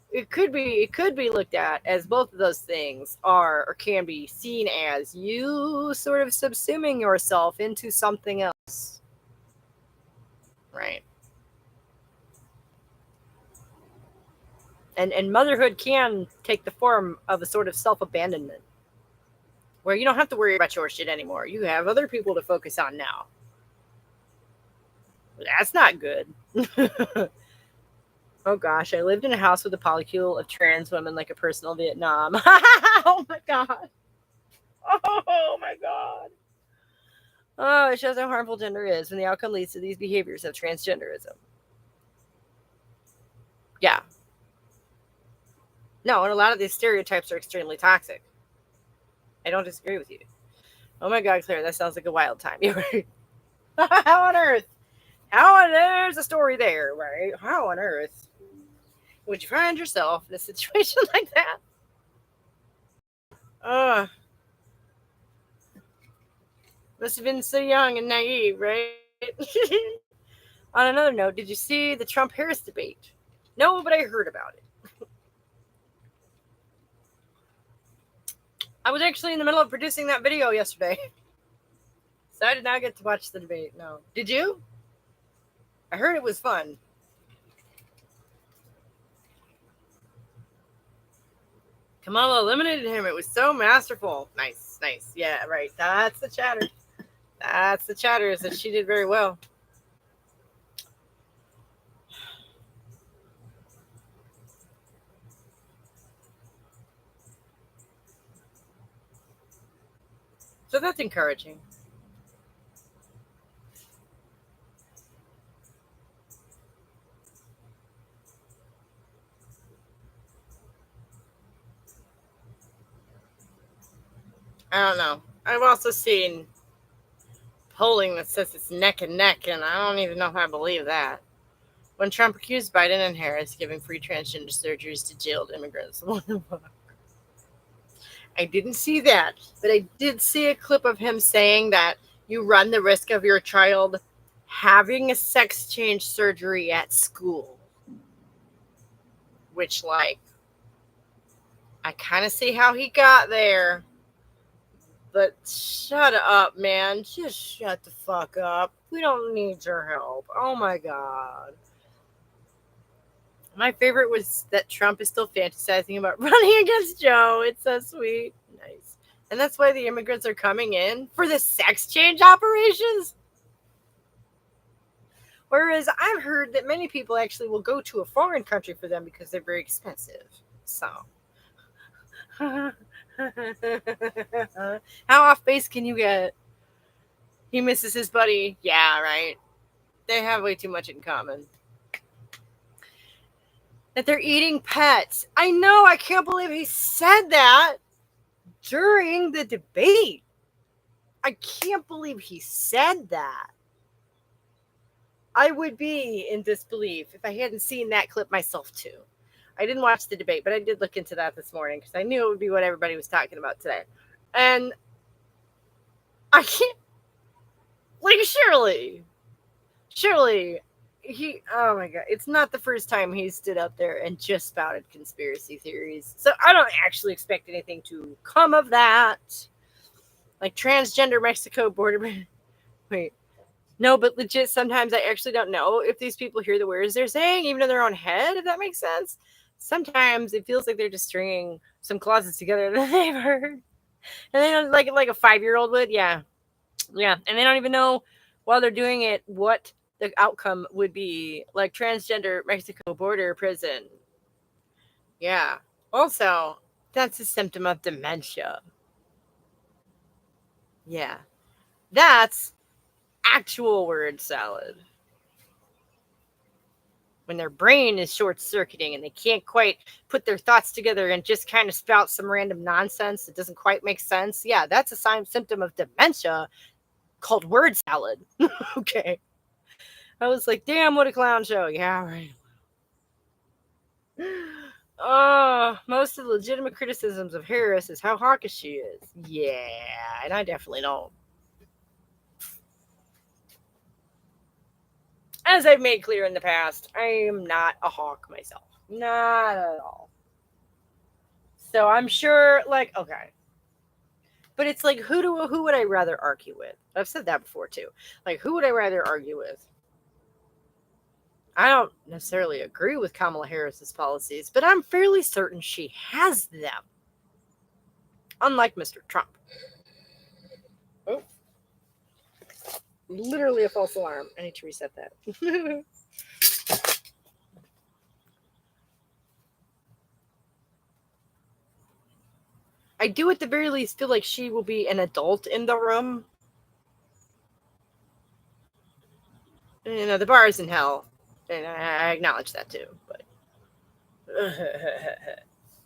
A: it could be looked at as both of those things are or can be seen as you sort of subsuming yourself into something else, right? And motherhood can take the form of a sort of self-abandonment where you don't have to worry about your shit anymore. You have other people to focus on now. That's not good. Oh gosh, I lived in a house with a polycule of trans women like a personal Vietnam. Oh my god. Oh my god. Oh, it shows how harmful gender is when the outcome leads to these behaviors of transgenderism. Yeah. No, and a lot of these stereotypes are extremely toxic. I don't disagree with you. Oh my god, Claire, that sounds like a wild time. You're right. How on earth? There's a story there, right? How on earth would you find yourself in a situation like that? Must have been so young and naive, right? On another note, did you see the Trump-Harris debate? No, but I heard about it. I was actually in the middle of producing that video yesterday. So I did not get to watch the debate, no. Did you? I heard it was fun. Kamala eliminated him. It was so masterful. Nice, nice. Yeah, right. That's the chatter. That's the chatter, is that she did very well. So that's encouraging. I don't know. I've also seen polling that says it's neck and neck, and I don't even know if I believe that. When Trump accused Biden and Harris of giving free transgender surgeries to jailed immigrants. I didn't see that, but I did see a clip of him saying that you run the risk of your child having a sex change surgery at school. Which, like, I kind of see how he got there. But shut up, man. Just shut the fuck up. We don't need your help. Oh my God. My favorite was that Trump is still fantasizing about running against Joe. It's so sweet. Nice. And that's why the immigrants are coming in for the sex change operations. Whereas I've heard that many people actually will go to a foreign country for them because they're very expensive. So. How off base can you get? He misses his buddy. Yeah, right. They have way too much in common. That they're eating pets. I know. I can't believe he said that during the debate. I can't believe he said that. I would be in disbelief if I hadn't seen that clip myself too. I didn't watch the debate, but I did look into that this morning because I knew it would be what everybody was talking about today. And I can't, like, surely, oh my God, it's not the first time he stood up there and just spouted conspiracy theories. So I don't actually expect anything to come of that. Like transgender Mexico border. Wait. No, but legit, sometimes I actually don't know if these people hear the words they're saying, even in their own head, if that makes sense. Sometimes it feels like they're just stringing some clauses together that they've heard. And they don't, like a 5-year-old would. Yeah. Yeah. And they don't even know while they're doing it what the outcome would be. Like transgender Mexico border prison. Yeah. Also, that's a symptom of dementia. Yeah. That's actual word salad. When their brain is short-circuiting and they can't quite put their thoughts together and just kind of spout some random nonsense that doesn't quite make sense. Yeah, that's a symptom of dementia called word salad. Okay. I was like, damn, what a clown show. Yeah, right. Most of the legitimate criticisms of Harris is how hawkish she is. Yeah, and I definitely don't. As I've made clear in the past, I am not a hawk myself. Not at all. So I'm sure, like, okay. But it's like, who would I rather argue with? I've said that before too. Like, who would I rather argue with? I don't necessarily agree with Kamala Harris's policies, but I'm fairly certain she has them. Unlike Mr. Trump. Oh. Literally a false alarm. I need to reset that. I do at the very least feel like she will be an adult in the room. You know, the bar is in hell. And I acknowledge that too. But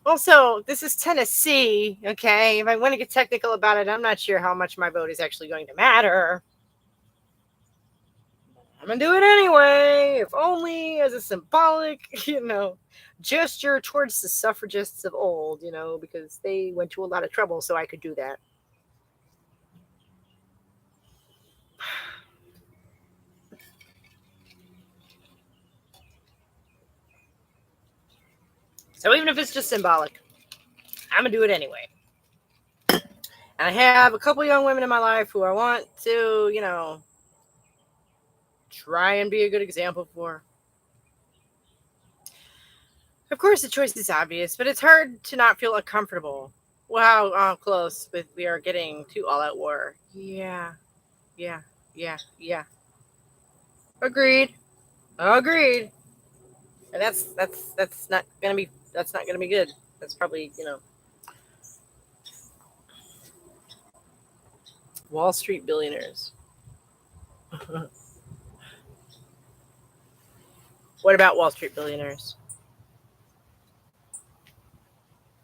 A: also, this is Tennessee, okay? If I want to get technical about it, I'm not sure how much my vote is actually going to matter. I'm gonna do it anyway, if only as a symbolic, gesture towards the suffragists of old, because they went to a lot of trouble so I could do that. So even if it's just symbolic, I'm gonna do it anyway. And I have a couple young women in my life who I want to, try and be a good example for. Of course, the choice is obvious, but it's hard to not feel uncomfortable. Wow, how close we are getting to all-out war. Yeah. Agreed. And that's not gonna be good. That's probably Wall Street billionaires. What about Wall Street billionaires?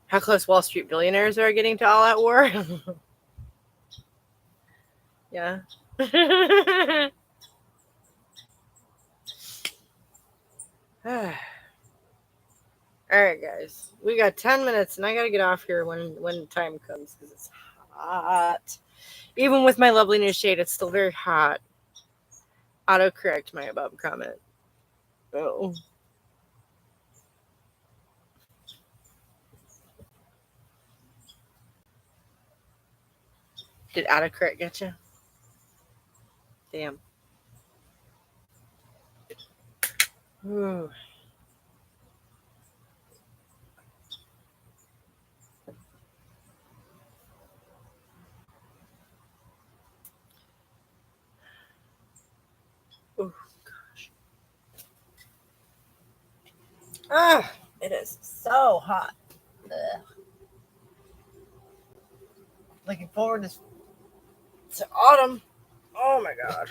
A: How close Wall Street billionaires are getting to all-out war? Yeah. All right, guys. We got 10 minutes, and I gotta get off here when the time comes because it's hot. Even with my lovely new shade, it's still very hot. Autocorrect my above comment. Oh. Did autocorrect get you? Damn. Ooh. Oh, gosh. Ah, it is so hot. Ugh. Looking forward to autumn. Oh my god.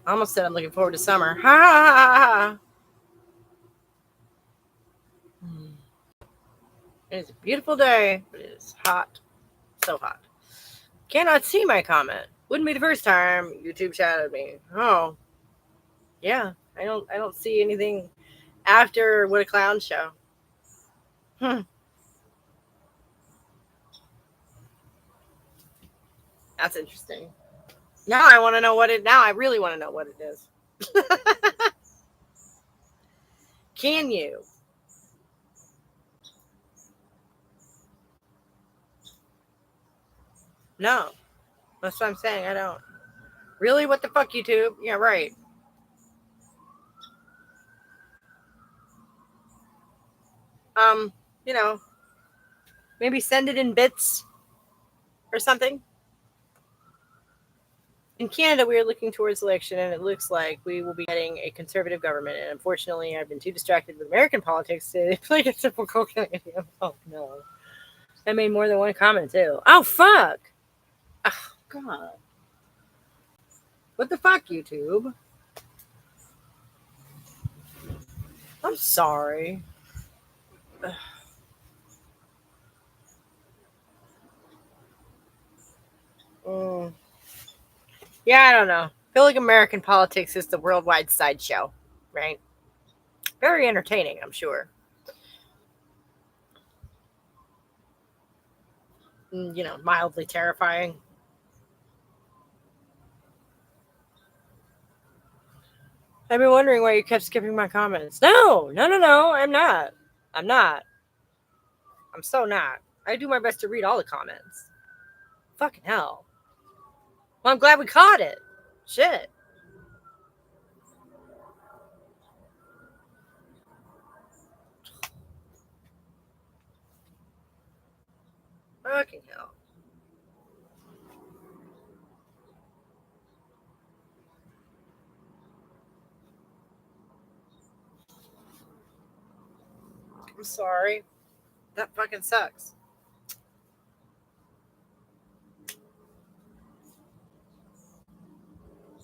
A: I almost said I'm looking forward to summer. Ha ha ha ha. It is a beautiful day, but it is hot. So hot. Cannot see my comment. Wouldn't be the first time YouTube shadowed me. Oh. Yeah. I don't see anything after What a Clown Show. That's interesting. Now I want to know now I really want to know what it is. Can you? No. That's what I'm saying. I don't. Really? What the fuck, YouTube? Yeah, right. You know, maybe send it in bits or something. In Canada, we are looking towards election, and it looks like we will be getting a conservative government. And unfortunately, I've been too distracted with American politics to play a simple Canadian. Oh no! I made more than one comment too. Oh fuck! Oh god! What the fuck, YouTube? I'm sorry. Mm. Yeah, I don't know. I feel like American politics is the worldwide sideshow, right? Very entertaining, I'm sure. Mildly terrifying. I've been wondering why you kept skipping my comments. No, I'm not. I'm so not. I do my best to read all the comments. Fucking hell. Well, I'm glad we caught it. Shit. Fucking hell. I'm sorry. That fucking sucks.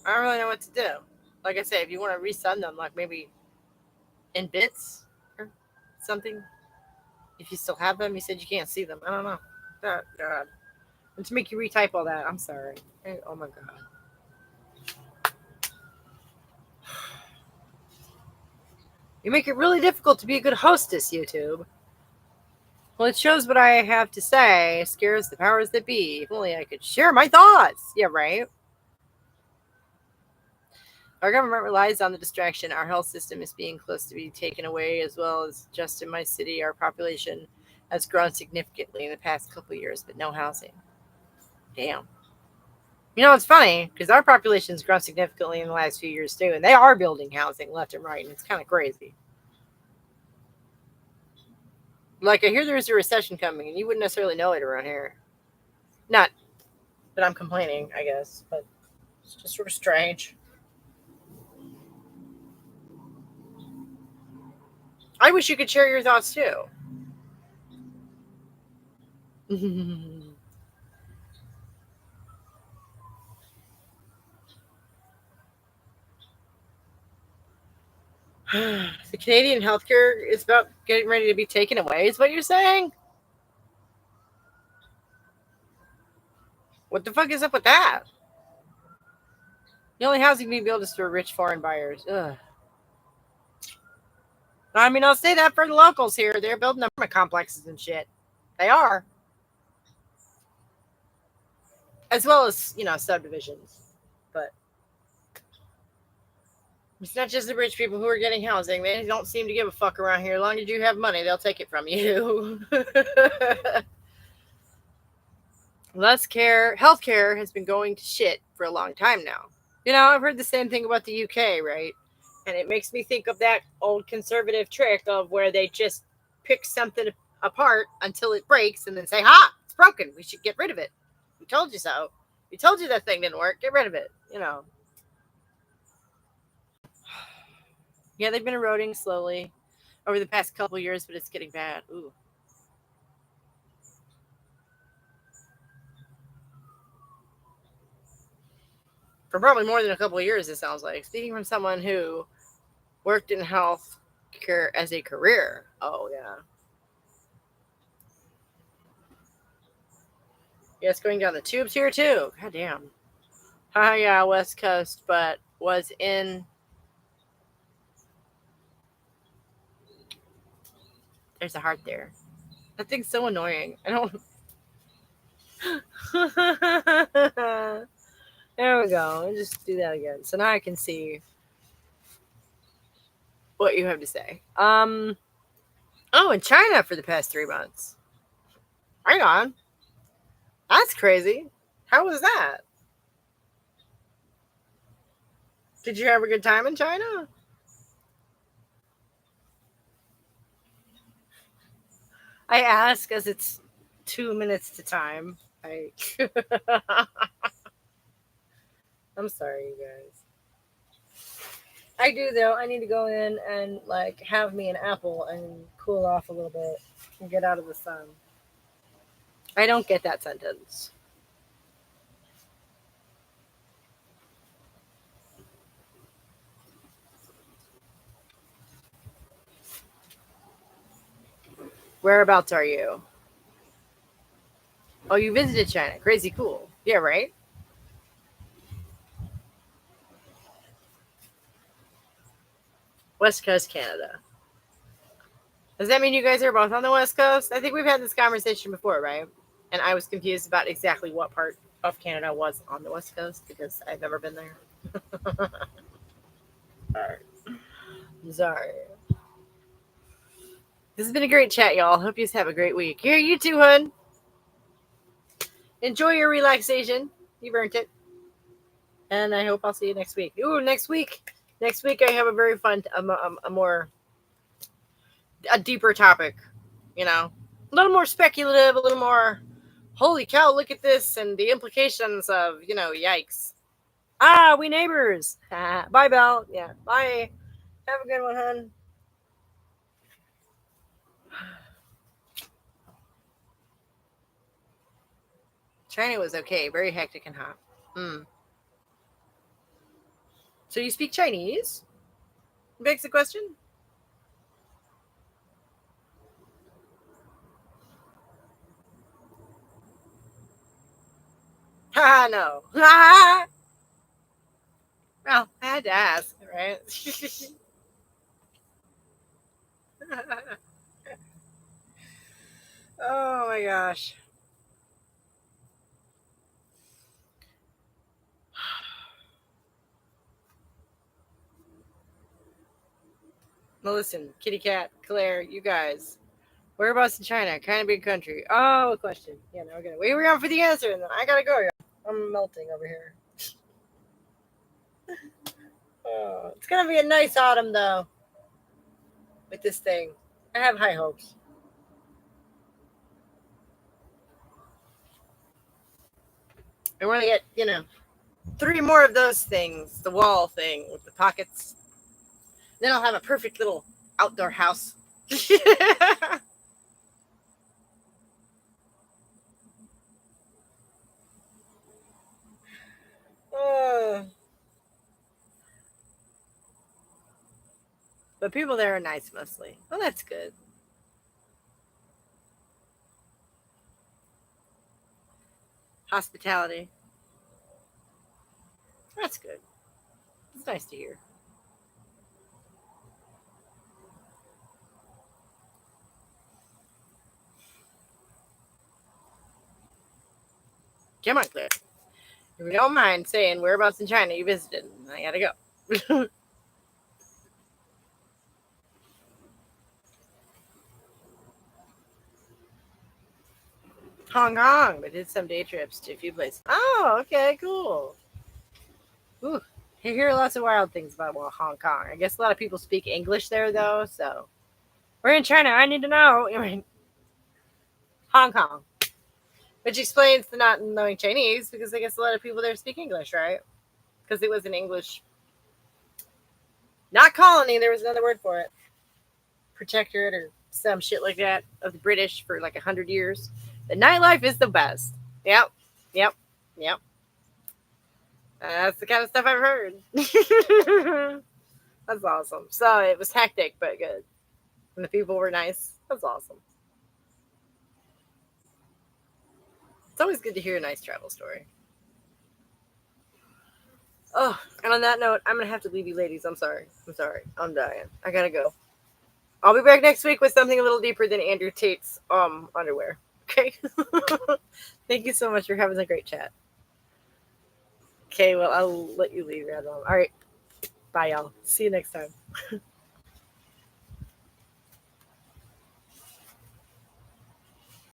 A: I don't really know what to do. Like I say, if you want to resend them, like maybe in bits or something. If you still have them, you said you can't see them. I don't know. God. And to make you retype all that, I'm sorry. Oh my god. You make it really difficult to be a good hostess, YouTube. Well, it shows what I have to say scares the powers that be. If only I could share my thoughts. Yeah, right? Our government relies on the distraction. Our health system is being close to be taken away, as well as just in my city, our population has grown significantly in the past couple of years, but no housing. Damn. You know, it's funny because our population's grown significantly in the last few years too, and they are building housing left and right, and it's kind of crazy. Like, I hear there's a recession coming, and you wouldn't necessarily know it around here. Not that I'm complaining, I guess, but it's just sort of strange. I wish you could share your thoughts too. The Canadian healthcare is about getting ready to be taken away, is what you're saying? What the fuck is up with that? The only housing being built is for rich foreign buyers. Ugh. I mean, I'll say that for the locals here. They're building apartment complexes and shit. They are. As well as, subdivisions. But it's not just the rich people who are getting housing. They don't seem to give a fuck around here. As long as you have money, they'll take it from you. Healthcare has been going to shit for a long time now. I've heard the same thing about the UK, right? And it makes me think of that old conservative trick of where they just pick something apart until it breaks and then say, ha, it's broken. We should get rid of it. We told you so. We told you that thing didn't work. Get rid of it. Yeah, they've been eroding slowly over the past couple years, but it's getting bad. Ooh. For probably more than a couple of years, it sounds like. Speaking from someone who worked in health care as a career. Oh, yeah. Yeah, it's going down the tubes here, too. God damn. Yeah, West Coast, but was in. There's a heart there. That thing's so annoying. I don't. There we go. I'll just do that again. So now I can see what you have to say. Oh, in China for the past 3 months. Hang on. That's crazy. How was that? Did you have a good time in China? I ask as it's 2 minutes to time. I'm sorry, you guys. I do though. I need to go in and have me an apple and cool off a little bit and get out of the sun. I don't get that sentence. Whereabouts are you? Oh, you visited China. Crazy cool. Yeah, right? West Coast, Canada. Does that mean you guys are both on the West Coast? I think we've had this conversation before, right? And I was confused about exactly what part of Canada was on the West Coast because I've never been there. Sorry. Sorry. This has been a great chat, y'all. Hope you have a great week. Here, you too, hun. Enjoy your relaxation. You've earned it. And I hope I'll see you next week. Ooh, next week. Next week I have a very fun, a deeper topic. A little more speculative, a little more, holy cow, look at this, and the implications of, yikes. We neighbors. Bye, Belle. Yeah, bye. Have a good one, hun. China was okay. Very hectic and hot. So you speak Chinese? Begs the question. No. Well, I had to ask, right? Oh my gosh. Well, listen, Kitty Cat, Claire, you guys. Whereabouts in China? Kind of big country. Oh, a question. Yeah, no, we're gonna wait around for the answer, and then I gotta go. Y'all. I'm melting over here. Oh, it's gonna be a nice autumn though with this thing. I have high hopes. And we're gonna get, 3 more of those things. The wall thing with the pockets. Then I'll have a perfect little outdoor house. Oh, but people there are nice mostly. Well, that's good. Hospitality. That's good. It's nice to hear. Come on, Claire. If you don't mind saying whereabouts in China you visited, I gotta go. Hong Kong, but did some day trips to a few places. Oh, okay, cool. Ooh, I hear lots of wild things about Hong Kong. I guess a lot of people speak English there, though. So we're in China. I need to know. I mean, Hong Kong, which explains the not knowing Chinese because I guess a lot of people there speak English, right? Because it was an English, not colony. There was another word for it, protectorate or some shit like that of the British for like 100 years. The nightlife is the best. Yep, yep, yep. That's the kind of stuff I've heard. That's awesome. So it was hectic but good. And the people were nice. That's awesome. It's always good to hear a nice travel story. Oh, and on that note, I'm gonna have to leave you ladies. I'm sorry. I'm sorry. I'm dying. I gotta go. I'll be back next week with something a little deeper than Andrew Tate's underwear. Okay. Thank you so much for having a great chat. Okay, well I'll let you leave, Radwell. All right. Bye y'all. See you next time.